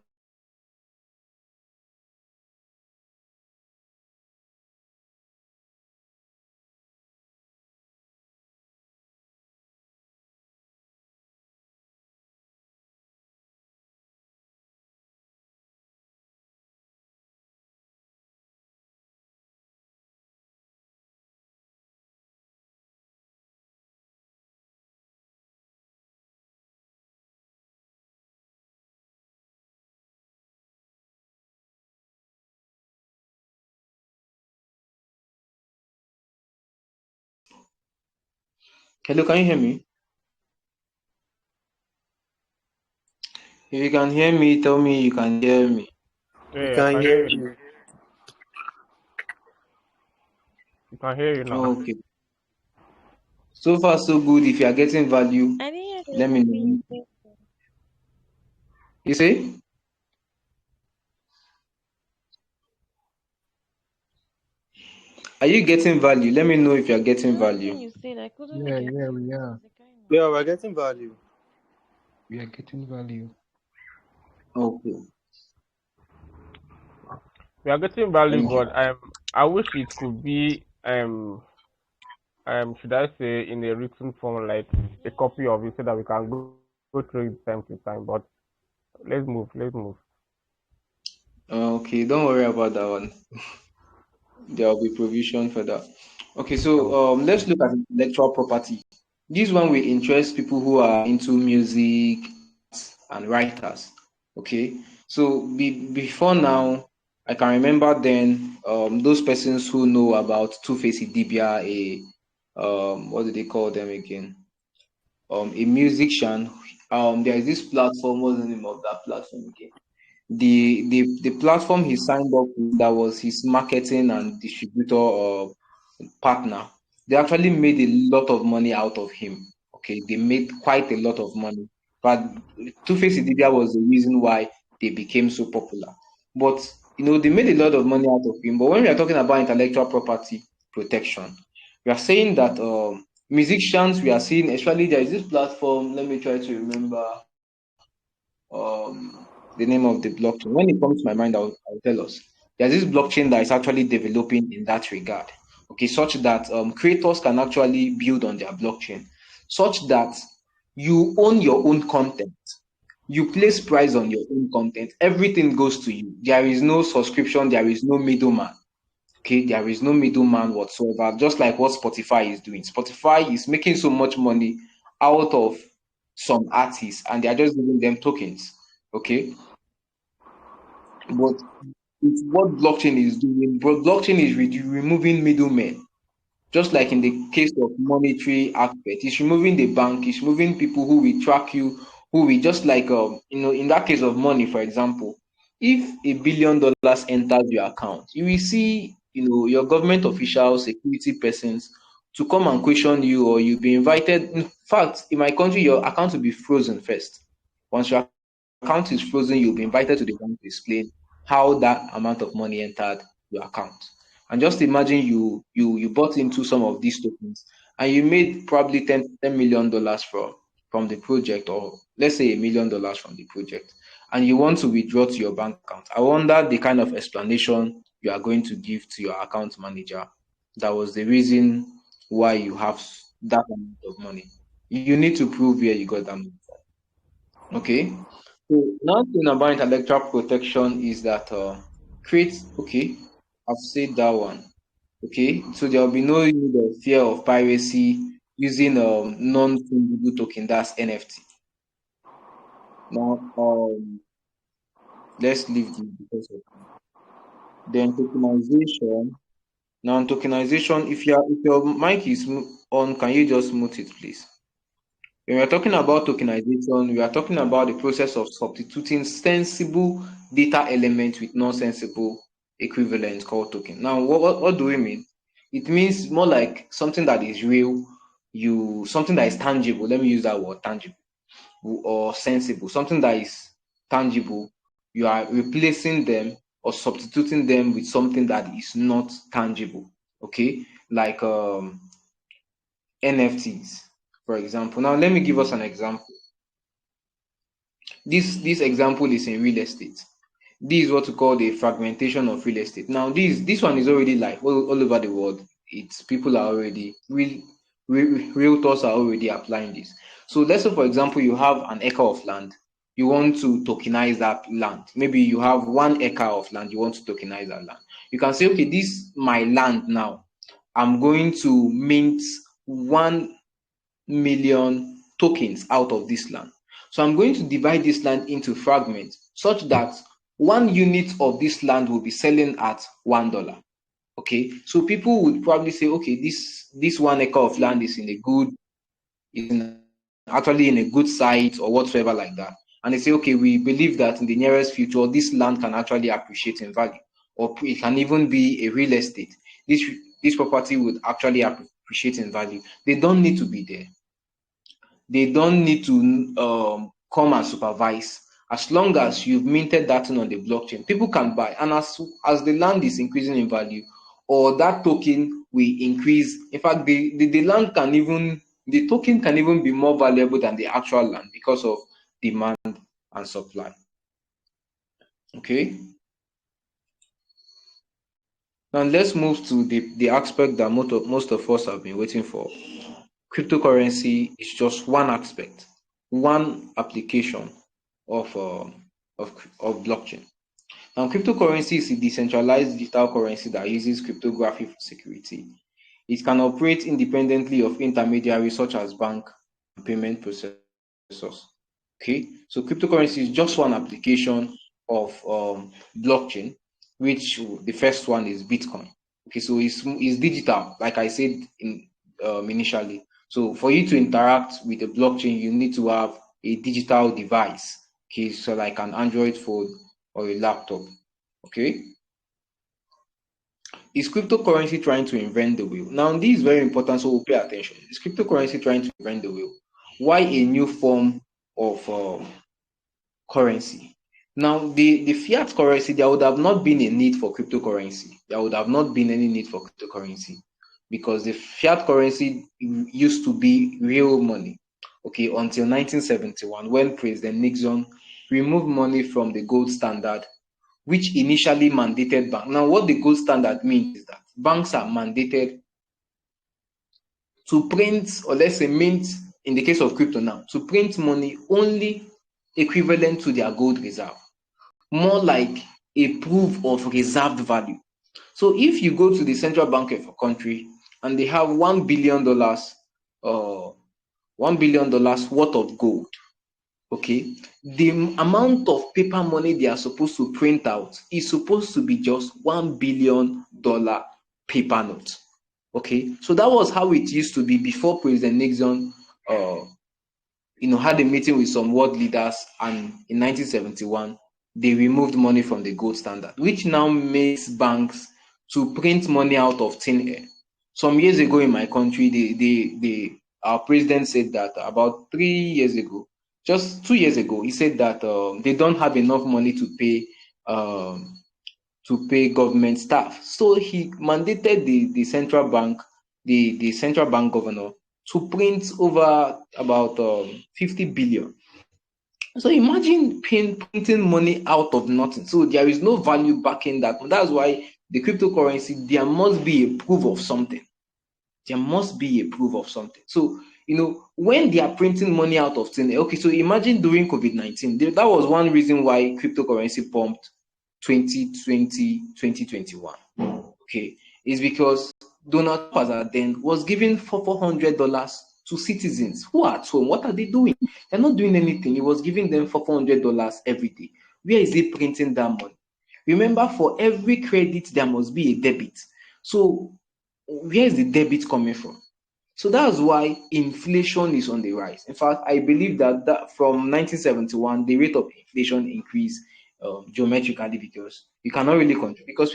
Hello, can you hear me? If you can hear me, tell me you can hear me. Yeah, We yeah, I can can hear hear you. you. You can hear you now. Okay. So far, so good. If you are getting value, I didn't hear the let me last thing you know. said. You say? Are you getting value? Let me know if you are The getting last value. thing you said, I couldn't Yeah, get yeah, you. we It are. was a kind of. Yeah, we're getting value. We are getting value. Okay. We are getting value, Thank you. but I wish it could be should I say in a written form, like a copy of it, so that we can go through it time to time. But let's move. Let's move. Okay, don't worry about that one. There will be provision for that. Okay, So so let's look at intellectual property. This one will interest people who are into music and writers. Okay, so before now, I can remember then those persons who know about Two-Face Idibia, what do they call them again? A musician. There is this platform. What's the name of that platform again? The platform he signed up with, that was his marketing and distributor partner. They actually made a lot of money out of him. Okay, they made quite a lot of money. But Two-Face Idibia was the reason why they became so popular. But they made a lot of money out of him. But when we are talking about intellectual property protection, we are saying that musicians, we are seeing, especially there is this platform. Let me try to remember the name of the blockchain. When it comes to my mind, I'll tell us. There's this blockchain that is actually developing in that regard. Okay, such that creators can actually build on their blockchain, such that you own your own content. You place price on your own content. Everything goes to you. There is no subscription. There is no middleman. Okay, there is no middleman whatsoever. Just like what Spotify is doing. Spotify is making so much money out of some artists, and they are just giving them tokens. Okay, but it's what blockchain is doing. But blockchain is removing middlemen, just like in the case of monetary aspect. It's removing the bank, it's removing people who will track you, who will, just like in that case of money, for example, if $1 billion enters your account, you will see your government officials, security persons to come and question you, or you'll be invited. In fact, in my country, your account will be frozen first. Once your account is frozen, you'll be invited to the bank to explain how that amount of money entered your account. And just imagine you bought into some of these tokens, and you made probably $10 million from the project, or let's say $1 million from the project, and you want to withdraw to your bank account. I wonder the kind of explanation you are going to give to your account manager. That was the reason why you have that amount of money. You need to prove where you got that money. Okay. So now thing about intellectual protection is that create. Okay, I've said that one. Okay, so there will be no need of fear of piracy using non-fungible token. That's NFT. Now let's leave this because of then tokenization. Now tokenization. If your mic is on, can you just mute it, please? When we are talking about tokenization, we are talking about the process of substituting sensible data elements with non-sensible equivalents called token. Now, what do we mean? It means more like something that is real, something that is tangible. Let me use that word, tangible, or sensible. Something that is tangible. You are replacing them or substituting them with something that is not tangible. Okay, like NFTs, for example. Now, let me give us an example. This example is in real estate. This is what we call the fragmentation of real estate. Now, this one is already live all over the world. It's people are already realtors are already applying this. So let's say, for example, you have an acre of land. You want to tokenize that land. Maybe you have 1 acre of land. You want to tokenize that land. You can say, okay, this my land now. I'm going to mint 1 million tokens out of this land. So I'm going to divide this land into fragments such that 1 unit of this land will be selling at $1. Okay, so people would probably say, okay, this 1 acre of land is actually in a good site or whatsoever like that. And they say, okay, we believe that in the nearest future, this land can actually appreciate in value, or it can even be a real estate. This property would actually appreciate in value. They don't need to be there. They don't need to come and supervise. As long as you've minted that thing on the blockchain, people can buy. And as the land is increasing in value, or that token will increase. In fact, the land can even, the token can even be more valuable than the actual land because of demand and supply. Okay. Now let's move to the aspect that most of us have been waiting for. Cryptocurrency is just one aspect, one application of blockchain. Now, cryptocurrency is a decentralized digital currency that uses cryptography for security. It can operate independently of intermediaries such as bank and payment processors. Okay, so cryptocurrency is just one application of blockchain, which the first one is Bitcoin. Okay, so it's digital, like I said initially. So for you to interact with the blockchain, you need to have a digital device. Okay, so like an Android phone or a laptop. Okay, is cryptocurrency trying to invent the wheel? Now, this is very important, so we'll pay attention. Is cryptocurrency trying to invent the wheel? Why a new form of currency? Now, the fiat currency, there would have not been a need for cryptocurrency. There would have not been any need for cryptocurrency because the fiat currency used to be real money, okay, until 1971 when President Nixon removed money from the gold standard, which initially mandated banks. Now, what the gold standard means is that banks are mandated to print, or let's say mint, in the case of crypto now, to print money only equivalent to their gold reserve, more like a proof of reserved value. So if you go to the central bank of a country and they have $1 billion, $1 billion worth of gold, okay, the amount of paper money they are supposed to print out is supposed to be just $1 billion paper note. Okay, so that was how it used to be before President Nixon had a meeting with some world leaders, and in 1971 they removed money from the gold standard, which now makes banks to print money out of thin air. Some years ago in my country, our president said that about 3 years ago, just 2 years ago, he said that they don't have enough money to pay government staff. So he mandated the central bank, the central bank governor, to print over about 50 billion. So imagine printing money out of nothing. So there is no value backing that. That's why the cryptocurrency, there must be a proof of something. There must be a proof of something. So, when they are printing money out of thin air, okay, so imagine during COVID-19, that was one reason why cryptocurrency pumped 2020, 2021. Okay, is because Donald Trump then was giving $400 to citizens who are at home. What are they doing? They're not doing anything. He was giving them $400 every day. Where is he printing that money? Remember, for every credit, there must be a debit. So where is the debit coming from? So that's why inflation is on the rise. In fact, I believe that from 1971, the rate of inflation increased geometrically because you cannot really control, because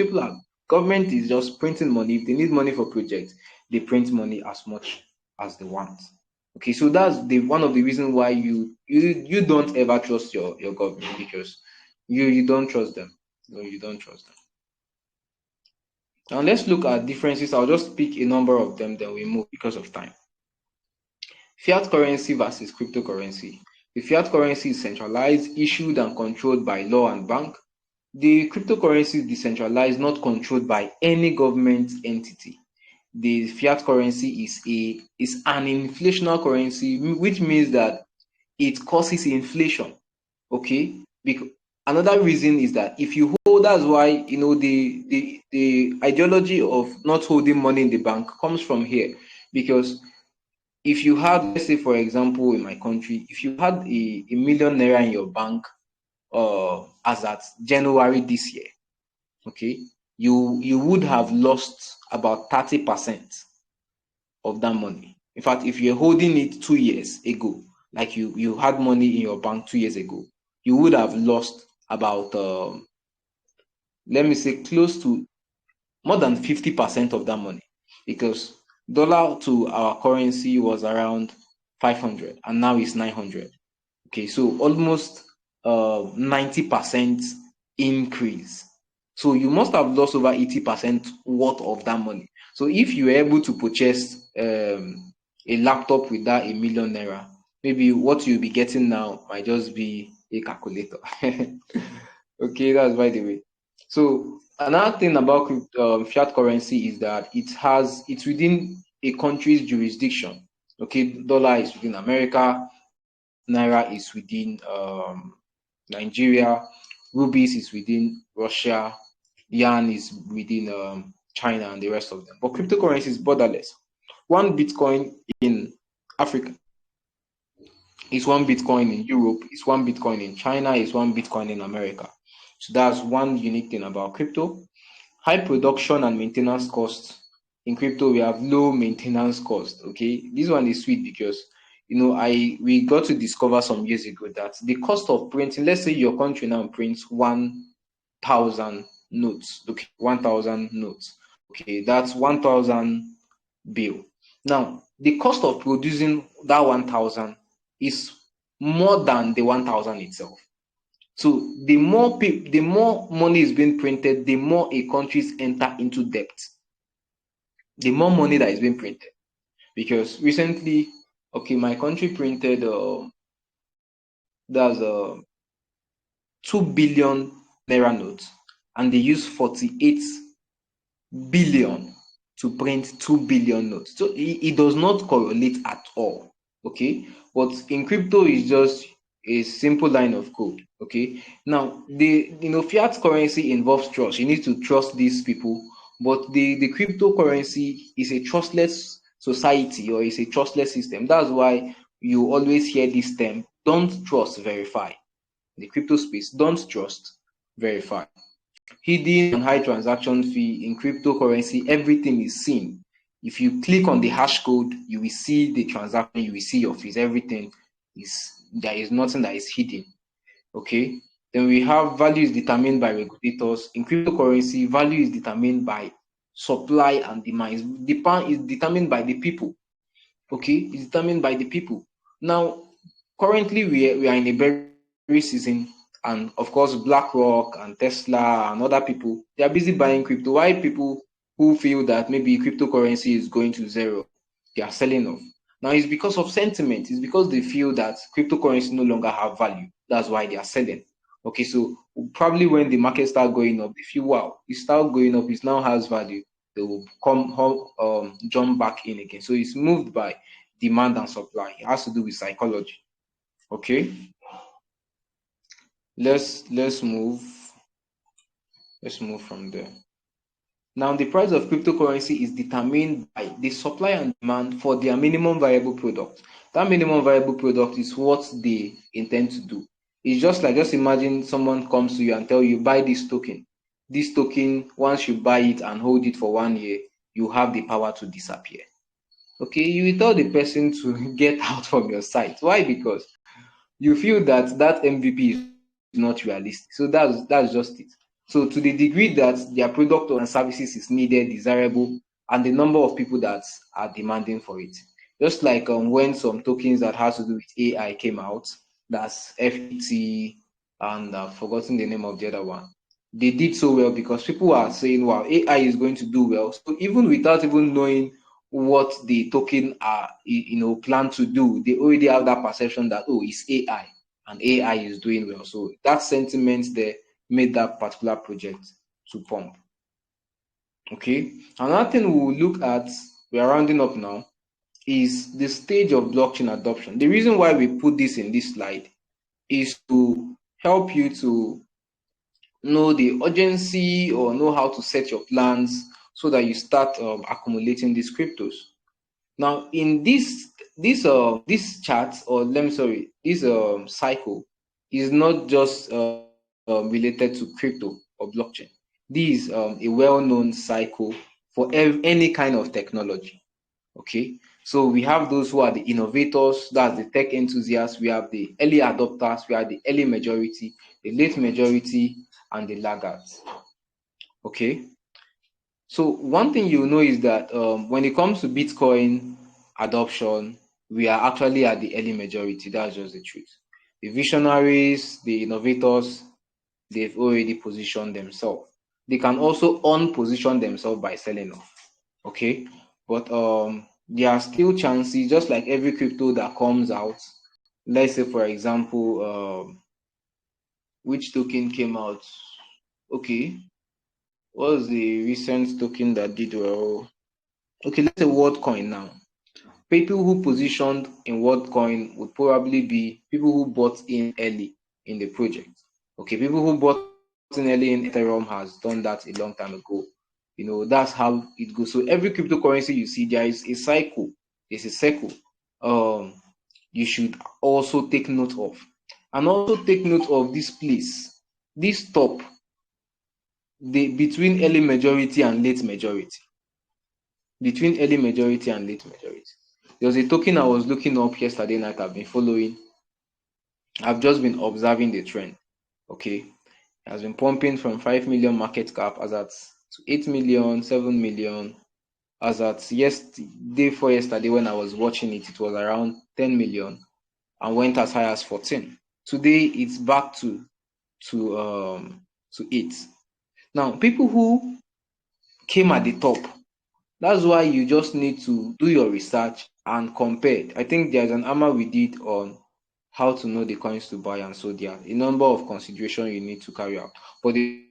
government is just printing money. If they need money for projects, they print money as much as they want. Okay, so that's one of the reasons why you don't ever trust your government, because you don't trust them. No, you don't trust them. Now let's look at differences. I'll just pick a number of them, then we move because of time. Fiat currency versus cryptocurrency. The fiat currency is centralized, issued and controlled by law and bank. The cryptocurrency is decentralized, not controlled by any government entity. The fiat currency is an inflationary currency, which means that it causes inflation. Okay, because another reason is that if you hold, that's why the ideology of not holding money in the bank comes from here. Because if you had, let's say for example in my country, if you had a million naira in your bank as at January this year, okay, you would have lost about 30% of that money. In fact, if you're holding it 2 years ago, like you had money in your bank 2 years ago, you would have lost about let me say close to more than 50% of that money, because dollar to our currency was around 500 and now it's 900. Okay, so almost 90% increase. So you must have lost over 80% worth of that money. So if you were able to purchase a laptop with that a million naira, maybe what you'll be getting now might just be a calculator. Okay, that's by the way. So another thing about fiat currency is that it's within a country's jurisdiction. Okay, dollar is within America, naira is within Nigeria, rupees is within Russia, yuan is within China, and the rest of them. But cryptocurrency is borderless. One Bitcoin in Africa is one Bitcoin in Europe, is one Bitcoin in China, is one Bitcoin in America. So that's one unique thing about crypto. High production and maintenance costs. In crypto, we have low maintenance cost. Okay, this one is sweet because we got to discover some years ago that the cost of printing, let's say your country now prints 1,000 notes. Okay, 1,000 notes. Okay, that's 1,000 bill. Now, the cost of producing that 1,000 is more than the 1,000 itself. So the more money is being printed, the more a countries enter into debt. The more money that is being printed. Because recently, okay, my country printed that's 2 billion naira notes, and they use 48 billion to print 2 billion notes. So it does not correlate at all. Okay, but in crypto it's just a simple line of code. Okay, now the fiat currency involves trust. You need to trust these people, but the cryptocurrency is a trustless society, or is a trustless system. That's why you always hear this term: don't trust, verify. In the crypto space, don't trust, verify. Hidden and high transaction fee in cryptocurrency, everything is seen. If you click on the hash code, you will see the transaction, you will see your fees, everything is there, is nothing that is hidden. Okay. Then we have value is determined by regulators. In cryptocurrency, value is determined by supply and demand. Is determined by the people. Okay, it's determined by the people. Now, currently we are in a berry season, and of course, BlackRock and Tesla and other people, they are busy buying crypto. Why people who feel that maybe cryptocurrency is going to zero, they are selling off. Now, it's because of sentiment. It's because they feel that cryptocurrency no longer have value. That's why they are selling. Okay, so probably when the market start going up, they feel, wow, it start going up, it now has value. They will jump back in again. So it's moved by demand and supply. It has to do with psychology. Okay, let's move from there. Now, the price of cryptocurrency is determined by the supply and demand for their minimum viable product. That minimum viable product is what they intend to do. It's just imagine someone comes to you and tell you, buy this token. This token, once you buy it and hold it for 1 year, you have the power to disappear. Okay, you will tell the person to get out from your site. Why? Because you feel that MVP is not realistic. So that's just it. So to the degree that their product and services is needed, desirable, and the number of people that are demanding for it. Just like when some tokens that has to do with AI came out, that's FET, and I've forgotten the name of the other one. They did so well because people are saying, wow, AI is going to do well. So even without even knowing what the token are plan to do, they already have that perception that, oh, it's AI and AI is doing well. So that sentiment there made that particular project to pump. Okay, another thing we will look at, we are rounding up now, is the stage of blockchain adoption. The reason why we put this in this slide is to help you to know the urgency or know how to set your plans so that you start accumulating these cryptos. Now, in this chart, or let me sorry, this cycle is not just related to crypto or blockchain. This is a well-known cycle for any kind of technology. Okay, so we have those who are the innovators, that's the tech enthusiasts. We have the early adopters, we have the early majority, the late majority, and the laggards. Okay, so one thing you know is that when it comes to Bitcoin adoption, we are actually at the early majority. That's just the truth. The visionaries, the innovators, they've already positioned themselves. They can also unposition themselves by selling off. Okay, but there are still chances, just like every crypto that comes out. Let's say, for example, which token came out? Okay, what was the recent token that did well? Okay, let's say WorldCoin now. People who positioned in WorldCoin would probably be people who bought in early in the project. Okay, people who bought in early in Ethereum has done that a long time ago. That's how it goes. So every cryptocurrency you see, there is a cycle. There's a cycle. You should also take note of. And also take note of this place, this top, between early majority and late majority. Between early majority and late majority. There was a token I was looking up yesterday night. I've been following. I've just been observing the trend. Okay. It has been pumping from 5 million market cap as at to 8 million, 7 million. As at day for yesterday when I was watching it, it was around 10 million and went as high as 14. Today it's back to 8. Now, people who came at the top, that's why you just need to do your research and compare. I think there's an armor we did on how to know the coins to buy, and so there are a number of consideration you need to carry out. But the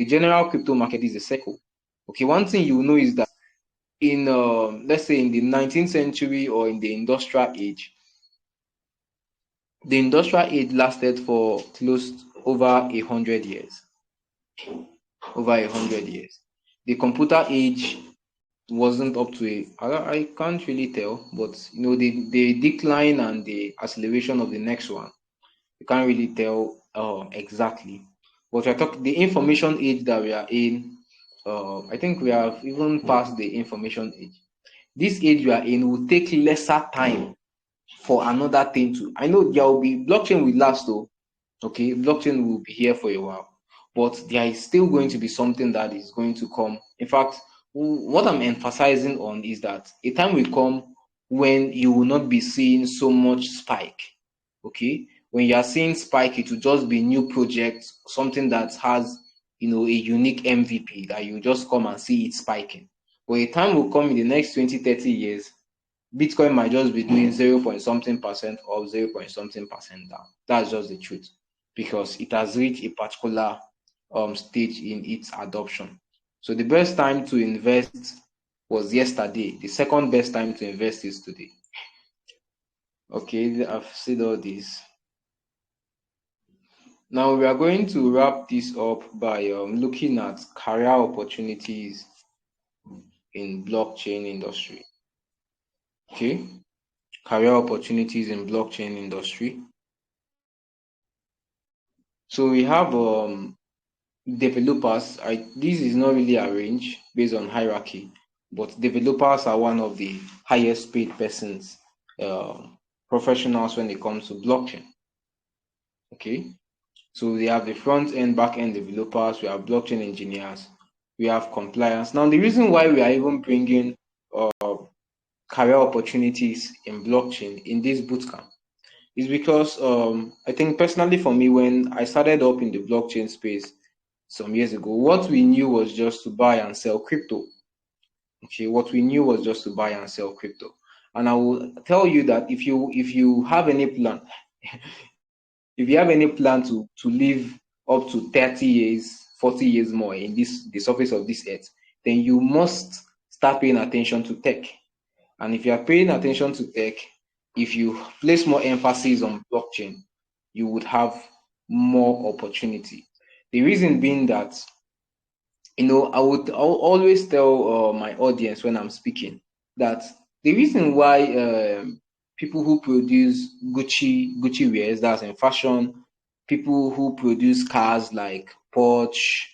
general crypto market is a cycle. Okay, one thing you will know is that in let's say in the 19th century or in the industrial age, the industrial age lasted for close to over 100 years. Over 100 years. The computer age wasn't up to I can't really tell, but the decline and the acceleration of the next one, you can't really tell exactly. But we're talking the information age that we are in. I think we have even passed the information age. This age we are in will take lesser time for another thing to. I know there will be blockchain will last though. Okay, blockchain will be here for a while, but there is still going to be something that is going to come. In fact, what I'm emphasizing on is that a time will come when you will not be seeing so much spike. Okay, when you are seeing spike, it will just be new projects, something that has a unique MVP that you just come and see it spiking. But a time will come in the next 20, 30 years, Bitcoin might just be doing 0 point something percent or 0 point something percent down. That's just the truth, because it has reached a particular stage in its adoption. So the best time to invest was yesterday. The second best time to invest is today. Okay, I've said all this. Now we are going to wrap this up by looking at career opportunities in blockchain industry. Okay, career opportunities in blockchain industry. So we have developers. This is not really arranged based on hierarchy, but developers are one of the highest paid persons, professionals when it comes to blockchain. Okay, so they have the front end, back end developers. We have blockchain engineers. We have compliance. Now, the reason why we are even bringing career opportunities in blockchain in this bootcamp is because I think personally for me, when I started up in the blockchain space some years ago, what we knew was just to buy and sell crypto. Okay, what we knew was just to buy and sell crypto. And I will tell you that if you have any plan, if you have any plan to live up to 30 years, 40 years more in the surface of this earth, then you must start paying attention to tech. And if you are paying attention to tech, if you place more emphasis on blockchain, you would have more opportunity. The reason being that, I'll always tell my audience when I'm speaking that the reason why people who produce Gucci wears, that's in fashion, people who produce cars like Porsche,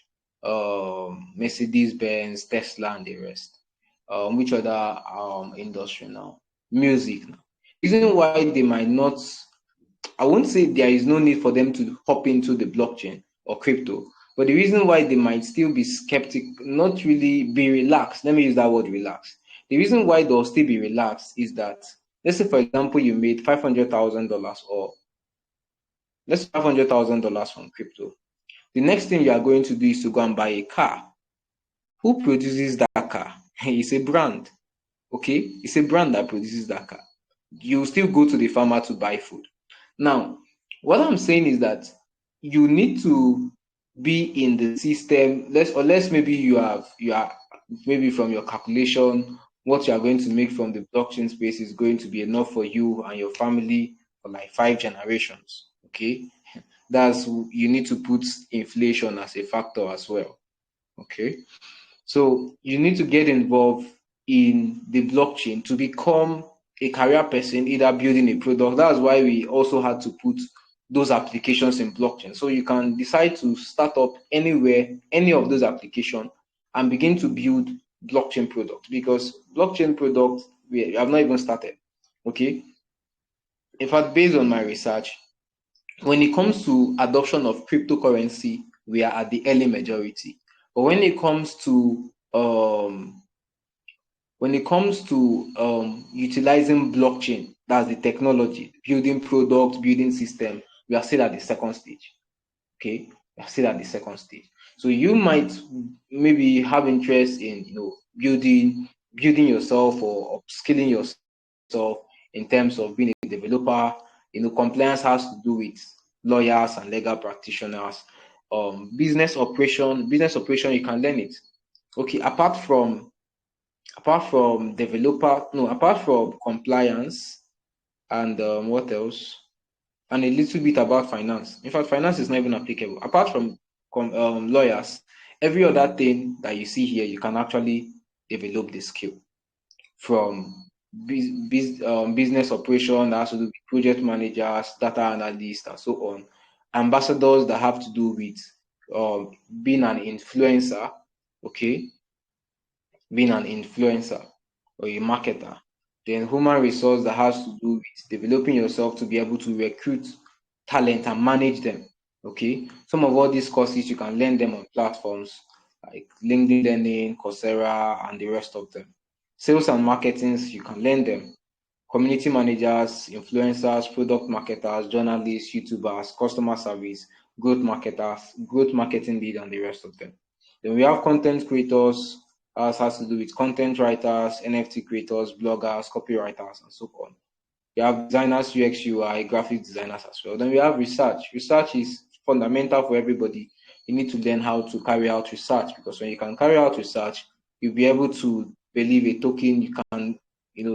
Mercedes Benz, Tesla, and the rest, which other industry now, music now. Reason why they might not, I won't say there is no need for them to hop into the blockchain or crypto, but the reason why they might still be skeptic, not really be relaxed, let me use that word relaxed. The reason why they'll still be relaxed is that, let's say, for example, you made $500,000 or let's say $500,000 from crypto. The next thing you are going to do is to go and buy a car. Who produces that car? It's a brand. Okay, it's a brand that produces that car. You still go to the farmer to buy food. Now, what I'm saying is that you need to be in the system. Let's maybe you are maybe from your calculation, what you are going to make from the blockchain space is going to be enough for you and your family for like 5 generations. Okay, you need to put inflation as a factor as well. Okay, So you need to get involved in the blockchain to become a career person, either building a product. That's why we also had to put those applications in blockchain. So you can decide to start up anywhere, any of those applications, and begin to build blockchain products, because blockchain products we have not even started. Okay. In fact, based on my research, when it comes to adoption of cryptocurrency, we are at the early majority. But when it comes to utilizing blockchain, that's the technology, building products, building system, we are still at the second stage. Okay, we are still at the second stage. So you might maybe have interest in building yourself or upskilling yourself in terms of being a developer. Compliance has to do with lawyers and legal practitioners. Business operation, you can learn it. Okay, apart from compliance and what else? And a little bit about finance. In fact, finance is not even applicable. Apart from lawyers, every other thing that you see here, you can actually develop the skill from business operation that has to do with project managers, data analysts, and so on. Ambassadors that have to do with being an influencer, okay, being an influencer or a marketer. Then human resource that has to do with developing yourself to be able to recruit talent and manage them. Okay. Some of all these courses you can learn them on platforms like LinkedIn Learning, Coursera, and the rest of them. Sales and marketing, you can learn them. Community managers, influencers, product marketers, journalists, YouTubers, customer service, growth marketers, growth marketing lead, and the rest of them. Then we have content creators, as has to do with content writers, NFT creators, bloggers, copywriters, and so on. We have designers, UX, UI, graphic designers as well. Then we have research. Research is fundamental for everybody. You need to learn how to carry out research, because when you can carry out research, you'll be able to believe a token. You can,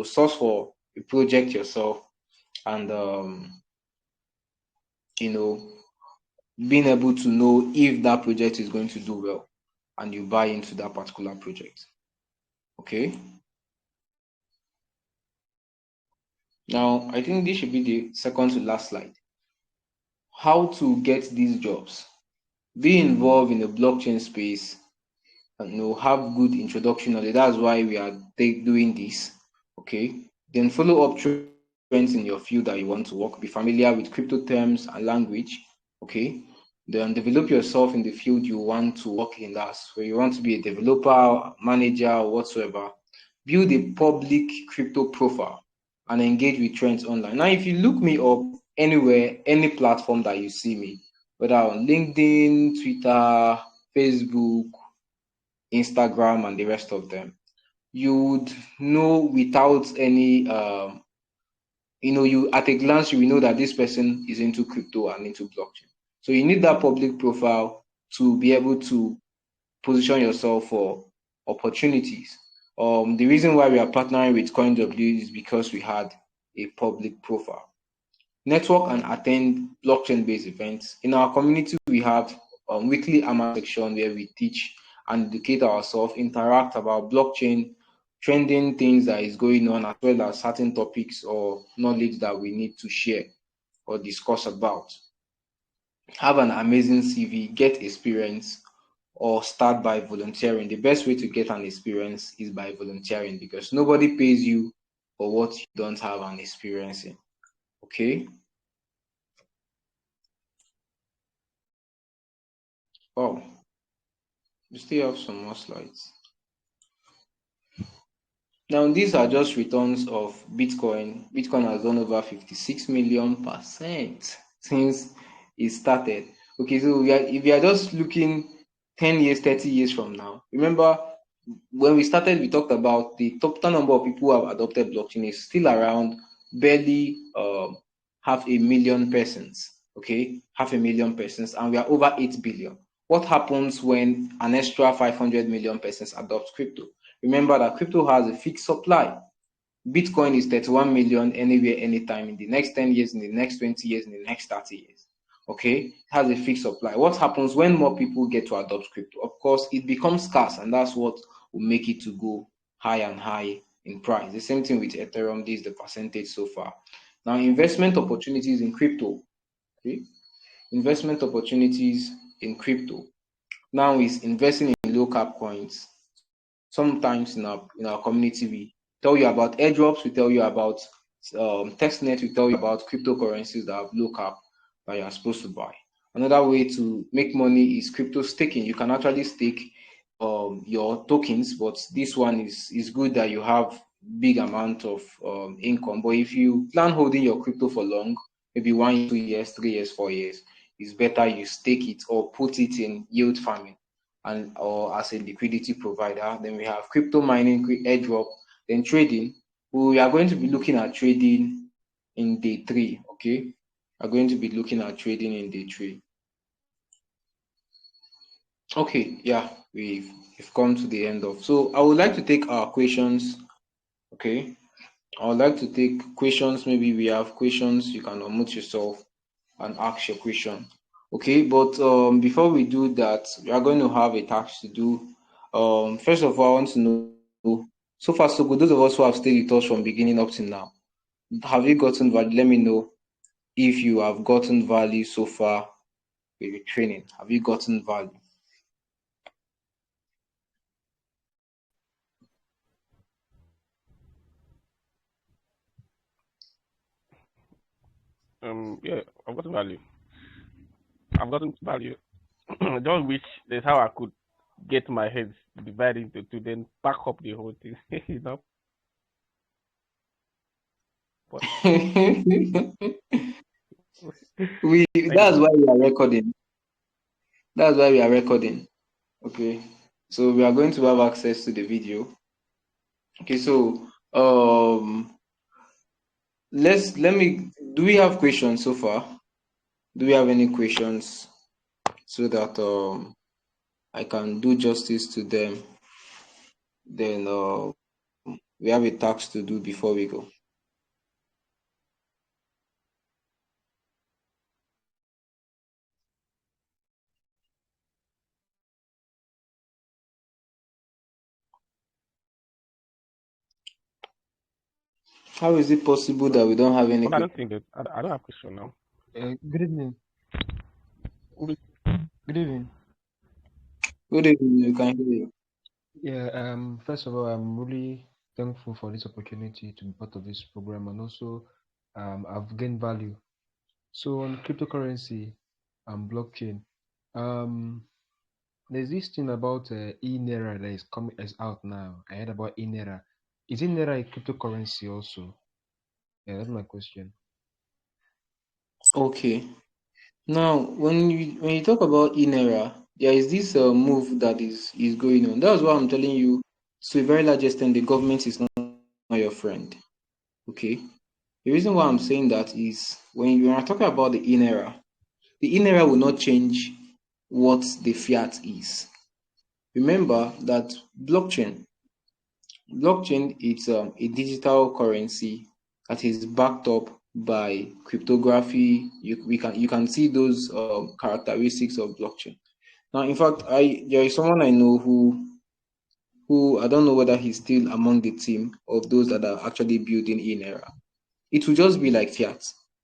source for a project yourself, and being able to know if that project is going to do well, and you buy into that particular project. Okay. Now, I think this should be the second to last slide. How to get these jobs. Be involved in the blockchain space and have good introduction knowledge. That's why we are doing this. Okay. Then follow up trends in your field that you want to work. Be familiar with crypto terms and language. Okay. Then develop yourself in the field you want to work in. That's where you want to be a developer, manager, or whatsoever. Build a public crypto profile and engage with trends online. Now, if you look me up anywhere, any platform that you see me, whether on LinkedIn, Twitter, Facebook, Instagram, and the rest of them, you would know without any, you at a glance, you will know that this person is into crypto and into blockchain. So you need that public profile to be able to position yourself for opportunities. The reason why we are partnering with CoinW is because we had a public profile. Network and attend blockchain-based events. In our community, we have weekly AMA section where we teach and educate ourselves, interact about blockchain, trending things that is going on, as well as certain topics or knowledge that we need to share or discuss about. Have an amazing CV, get experience, or start by volunteering. The best way to get an experience is by volunteering, because nobody pays you for what you don't have an experience in. Okay. Oh, we still have some more slides. Now, these are just returns of Bitcoin. Bitcoin has done over 56 million% since it started. Okay, so if we are just looking 10 years, 30 years from now, remember when we started, we talked about the total number of people who have adopted blockchain is still around barely 500,000 persons. Okay, 500,000 persons, and we are over 8 billion. What happens when an extra 500 million persons adopt crypto? Remember that crypto has a fixed supply. Bitcoin is 31 million anywhere, anytime in the next 10 years, in the next 20 years, in the next 30 years. Okay, it has a fixed supply. What happens when more people get to adopt crypto? Of course, it becomes scarce, and that's what will make it to go high and high in price. The same thing with Ethereum. This is the percentage so far. Now, investment opportunities in crypto. Okay, investment opportunities in crypto now is investing in low cap coins. Sometimes in our community, we tell you about airdrops, we tell you about testnet, we tell you about cryptocurrencies that have low cap that you are supposed to buy. Another way to make money is crypto staking. You can actually stake your tokens, but this one is good that you have big amount of income. But if you plan holding your crypto for long, maybe 1 year, 2 years, 3 years, 4 years, it's better you stake it or put it in yield farming and or as a liquidity provider. Then we have crypto mining, airdrop, then trading. We are going to be looking at trading in day 3. Okay, we are going to be looking at trading in day 3. Okay, yeah, we've come to the end of. So I would like to take our questions. Okay, I would like to take questions. Maybe we have questions. You can unmute yourself and ask your question. Okay, but before we do that, we are going to have a task to do. First of all, I want to know, so far so good. Those of us who have stayed with us from beginning up to now, have you gotten value? Let me know if you have gotten value so far with the training. Have you gotten value? Yeah, I've gotten value. I've gotten value. I just wish there's how I could get my head divided into two, then pack up the whole thing. But we thank you that's so why much. we are recording. That's why we are recording. Okay, so we are going to have access to the video. Okay, so let me. Do we have questions so far? Do we have any questions so that I can do justice to them? Then we have a task to do before we go. How is it possible that we don't have any But I questions? don't think that I don't have question now. Good evening. Good evening. Good evening, you can hear you. Yeah. First of all, I'm really thankful for this opportunity to be part of this program, and also, I've gained value. So on cryptocurrency and blockchain, um, there's this thing about e-naira that is out now. I heard about e-naira. Is e-naira a cryptocurrency also? Yeah, that's my question. Okay. Now, when you talk about Inera, there is this move that is going on. That's why I'm telling you, to a very large extent, the government is not your friend. Okay. The reason why I'm saying that is when you are talking about the Inera will not change what the fiat is. Remember that blockchain is a digital currency that is backed up by cryptography. You can see those characteristics of blockchain. Now, in fact, I there is someone I know who I don't know whether he's still among the team of those that are actually building in era. It will just be like fiat.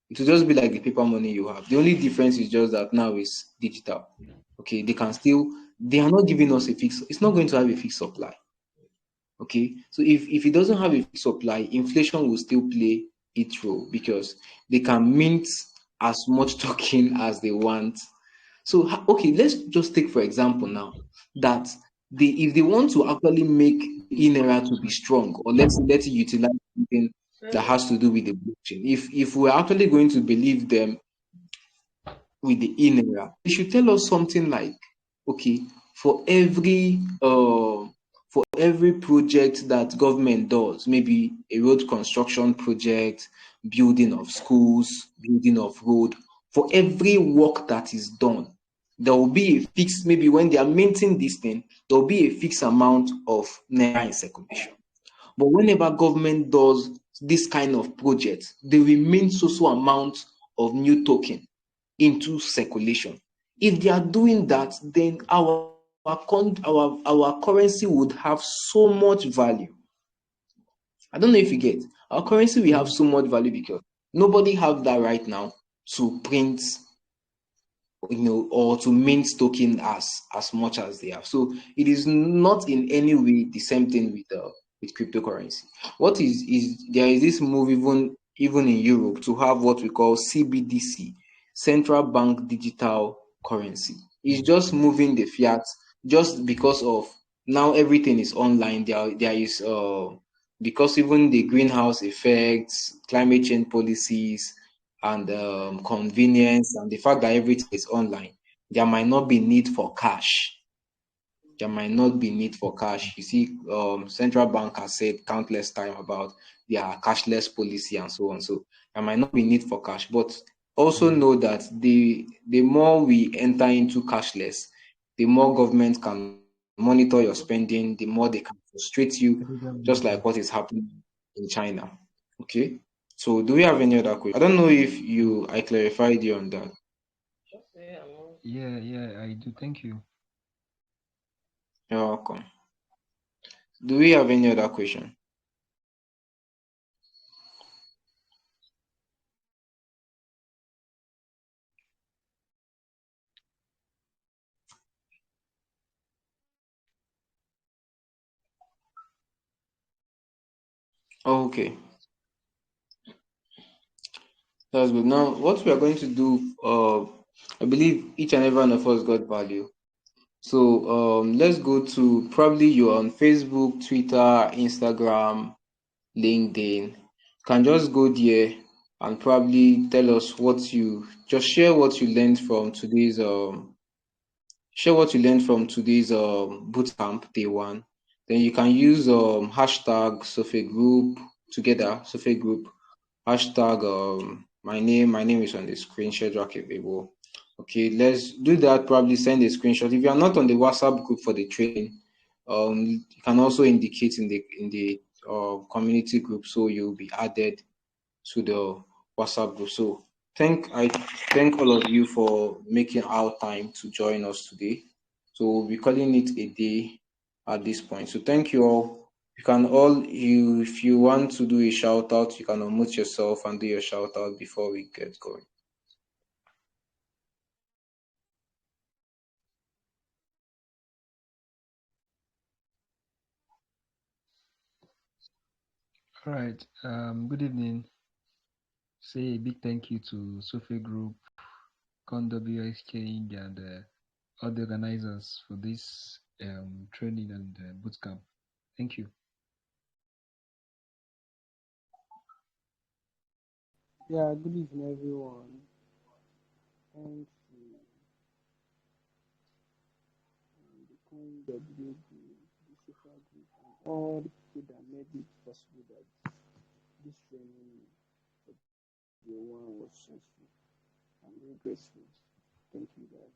It will just be like the paper money you have. The only difference is just that now is digital. Okay, they are not giving us a fixed. It's not going to have a fixed supply. Okay, so if it doesn't have a fixed supply, inflation will still play its role because they can mint as much token as they want. So okay, let's just take for example now that if they want to actually make Inera to be strong, or let's utilize something that has to do with the blockchain. If we're actually going to believe them with the Inera, they should tell us something like, okay, for every project that government does, maybe a road construction project, building of schools, building of road, for every work that is done, there will be a fixed, maybe when they are minting this thing, there will be a fixed amount of naira in circulation. But whenever government does this kind of project, they will mint so amount of new token. into circulation. If they are doing that, then our currency would have so much value. I don't know if you get. Our currency will have Yeah. so much value because nobody have that right now to print, or to mint token as much as they have. So it is not in any way the same thing with cryptocurrency. What is there is this move even in Europe to have what we call CBDC, central bank digital currency. It's just moving the fiat just because of now everything is online. There is because even the greenhouse effects, climate change policies, and convenience, and the fact that everything is online, there might not be need for cash. There might not be need for cash. You see, central bank has said countless time about their cashless policy and so on. So there might not be need for cash, but also Yeah. know that the more we enter into cashless, the more government can monitor your spending, the more they can frustrate you, Illegal just like what money. is happening in China. Okay. So do we have any other question? I don't know if you I clarified you on that. Yeah, yeah, I do. Thank you. You're welcome. Do we have any other question? Okay, that's good. Now, what we are going to do, I believe each and every one of us got value. So, let's go to probably you're on Facebook, Twitter, Instagram, LinkedIn. You can just go there and probably tell us what you just share what you learned from today's boot camp day one. Then you can use hashtag Sofe group together, Sofe group, hashtag my name is on the screen, Shedrack Ebebo. Okay, let's do that. Probably send a screenshot. If you are not on the WhatsApp group for the training, you can also indicate in the community group so you'll be added to the WhatsApp group. So I thank all of you for making our time to join us today. So we'll be calling it a day at this point. So thank you all. You can all you if you want to do a shout out, you can unmute yourself and do your shout out before we get going. All right. Good evening. Say a big thank you to Sophie Group, ConW Exchange, and all the organizers for this training and bootcamp. Thank you. Yeah, good evening, everyone. Thanks to the CoinW group, the Super group, and all the people that made it possible that this training for day one was successful. I'm very grateful. Thank you, guys.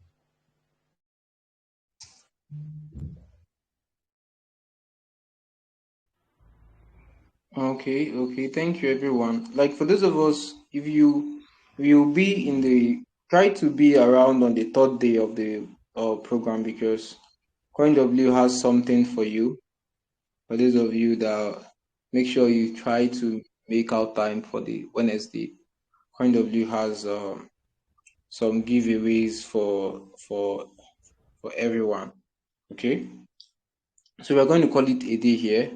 Okay, okay. Thank you, everyone. Like for those of us, if you will be in the try to be around on the third day of the program because CoinW has something for you. For those of you that make sure you try to make out time for the Wednesday. CoinW has some giveaways for everyone. Okay, so we're going to call it a day here.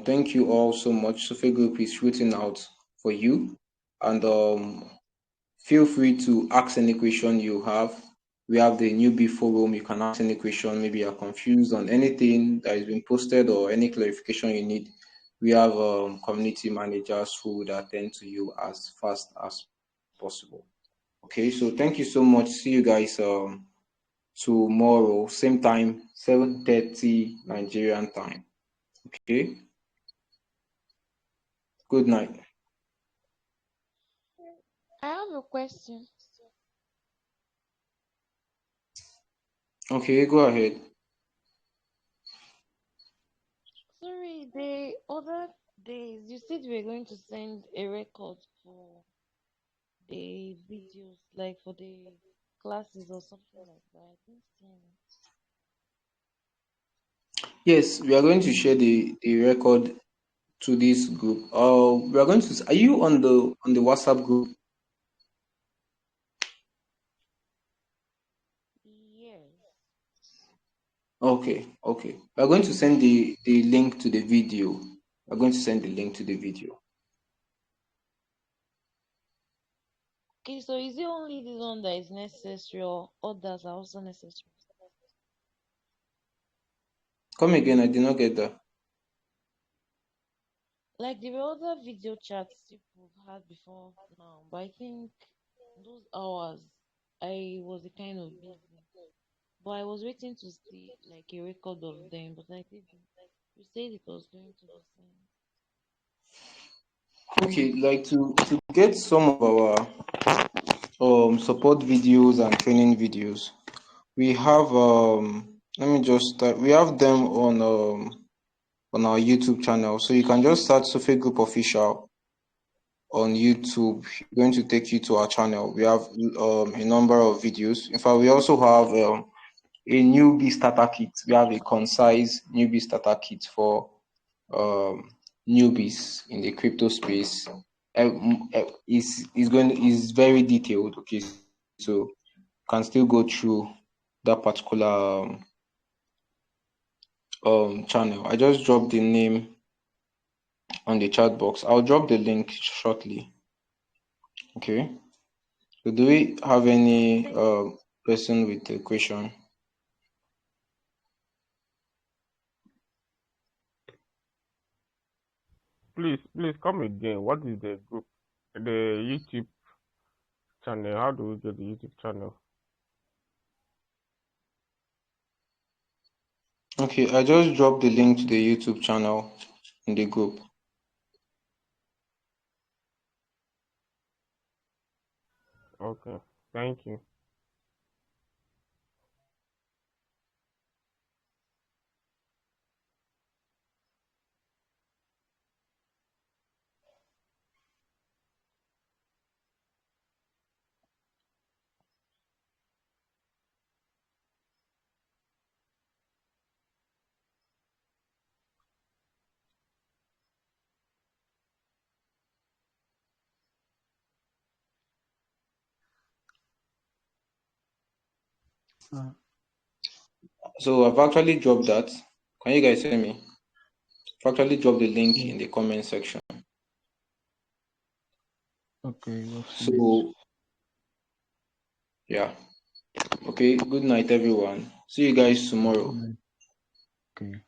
Thank you all so much. Sophie Group is rooting out for you, and feel free to ask any question you have. We have the newbie forum. You can ask any question. Maybe you're confused on anything that has been posted or any clarification you need. We have community managers who would attend to you as fast as possible. Okay, so thank you so much. See you guys tomorrow, same time, 7:30 Nigerian time. Okay, good night. I have a question. Okay, go ahead. Sorry, the other days you said we were going to send a record for the videos, like for the classes or something like that. I didn't see any. Yes, we are going to share the record to this group. We are going to. Are you on the WhatsApp group? Yes. Okay, okay. We are going to send the link to the video. We are going to send the link to the video. Okay, so is it only this one that is necessary or others are also necessary? Come again. I did not get that. Like the other video chats people had before now, but I think those hours I was a kind of busy. But I was waiting to see like a record of them, but I didn't. You said it was going to be sent. Okay, like to get some of our support videos and training videos, we have let me just start. We have them on our YouTube channel, so you can just search Sofe Group Official on YouTube. It's going to take you to our channel. We have a number of videos. In fact, we also have a newbie starter kit. We have a concise newbie starter kit for newbies in the crypto space. Is very detailed. Okay, so can still go through that particular channel. I just dropped the name on the chat box. I'll drop the link shortly. Okay. So do we have any person with a question? Please come again. What is the group? The YouTube channel. How do we get the YouTube channel? Okay, I just dropped the link to the YouTube channel in the group. Okay. Thank you. Uh, So I've actually dropped that. Can you guys hear me? I've actually dropped the link yeah. in the comment section. Okay, we've seen it. So yeah. Okay, good night everyone. See you guys tomorrow. Good night. Okay.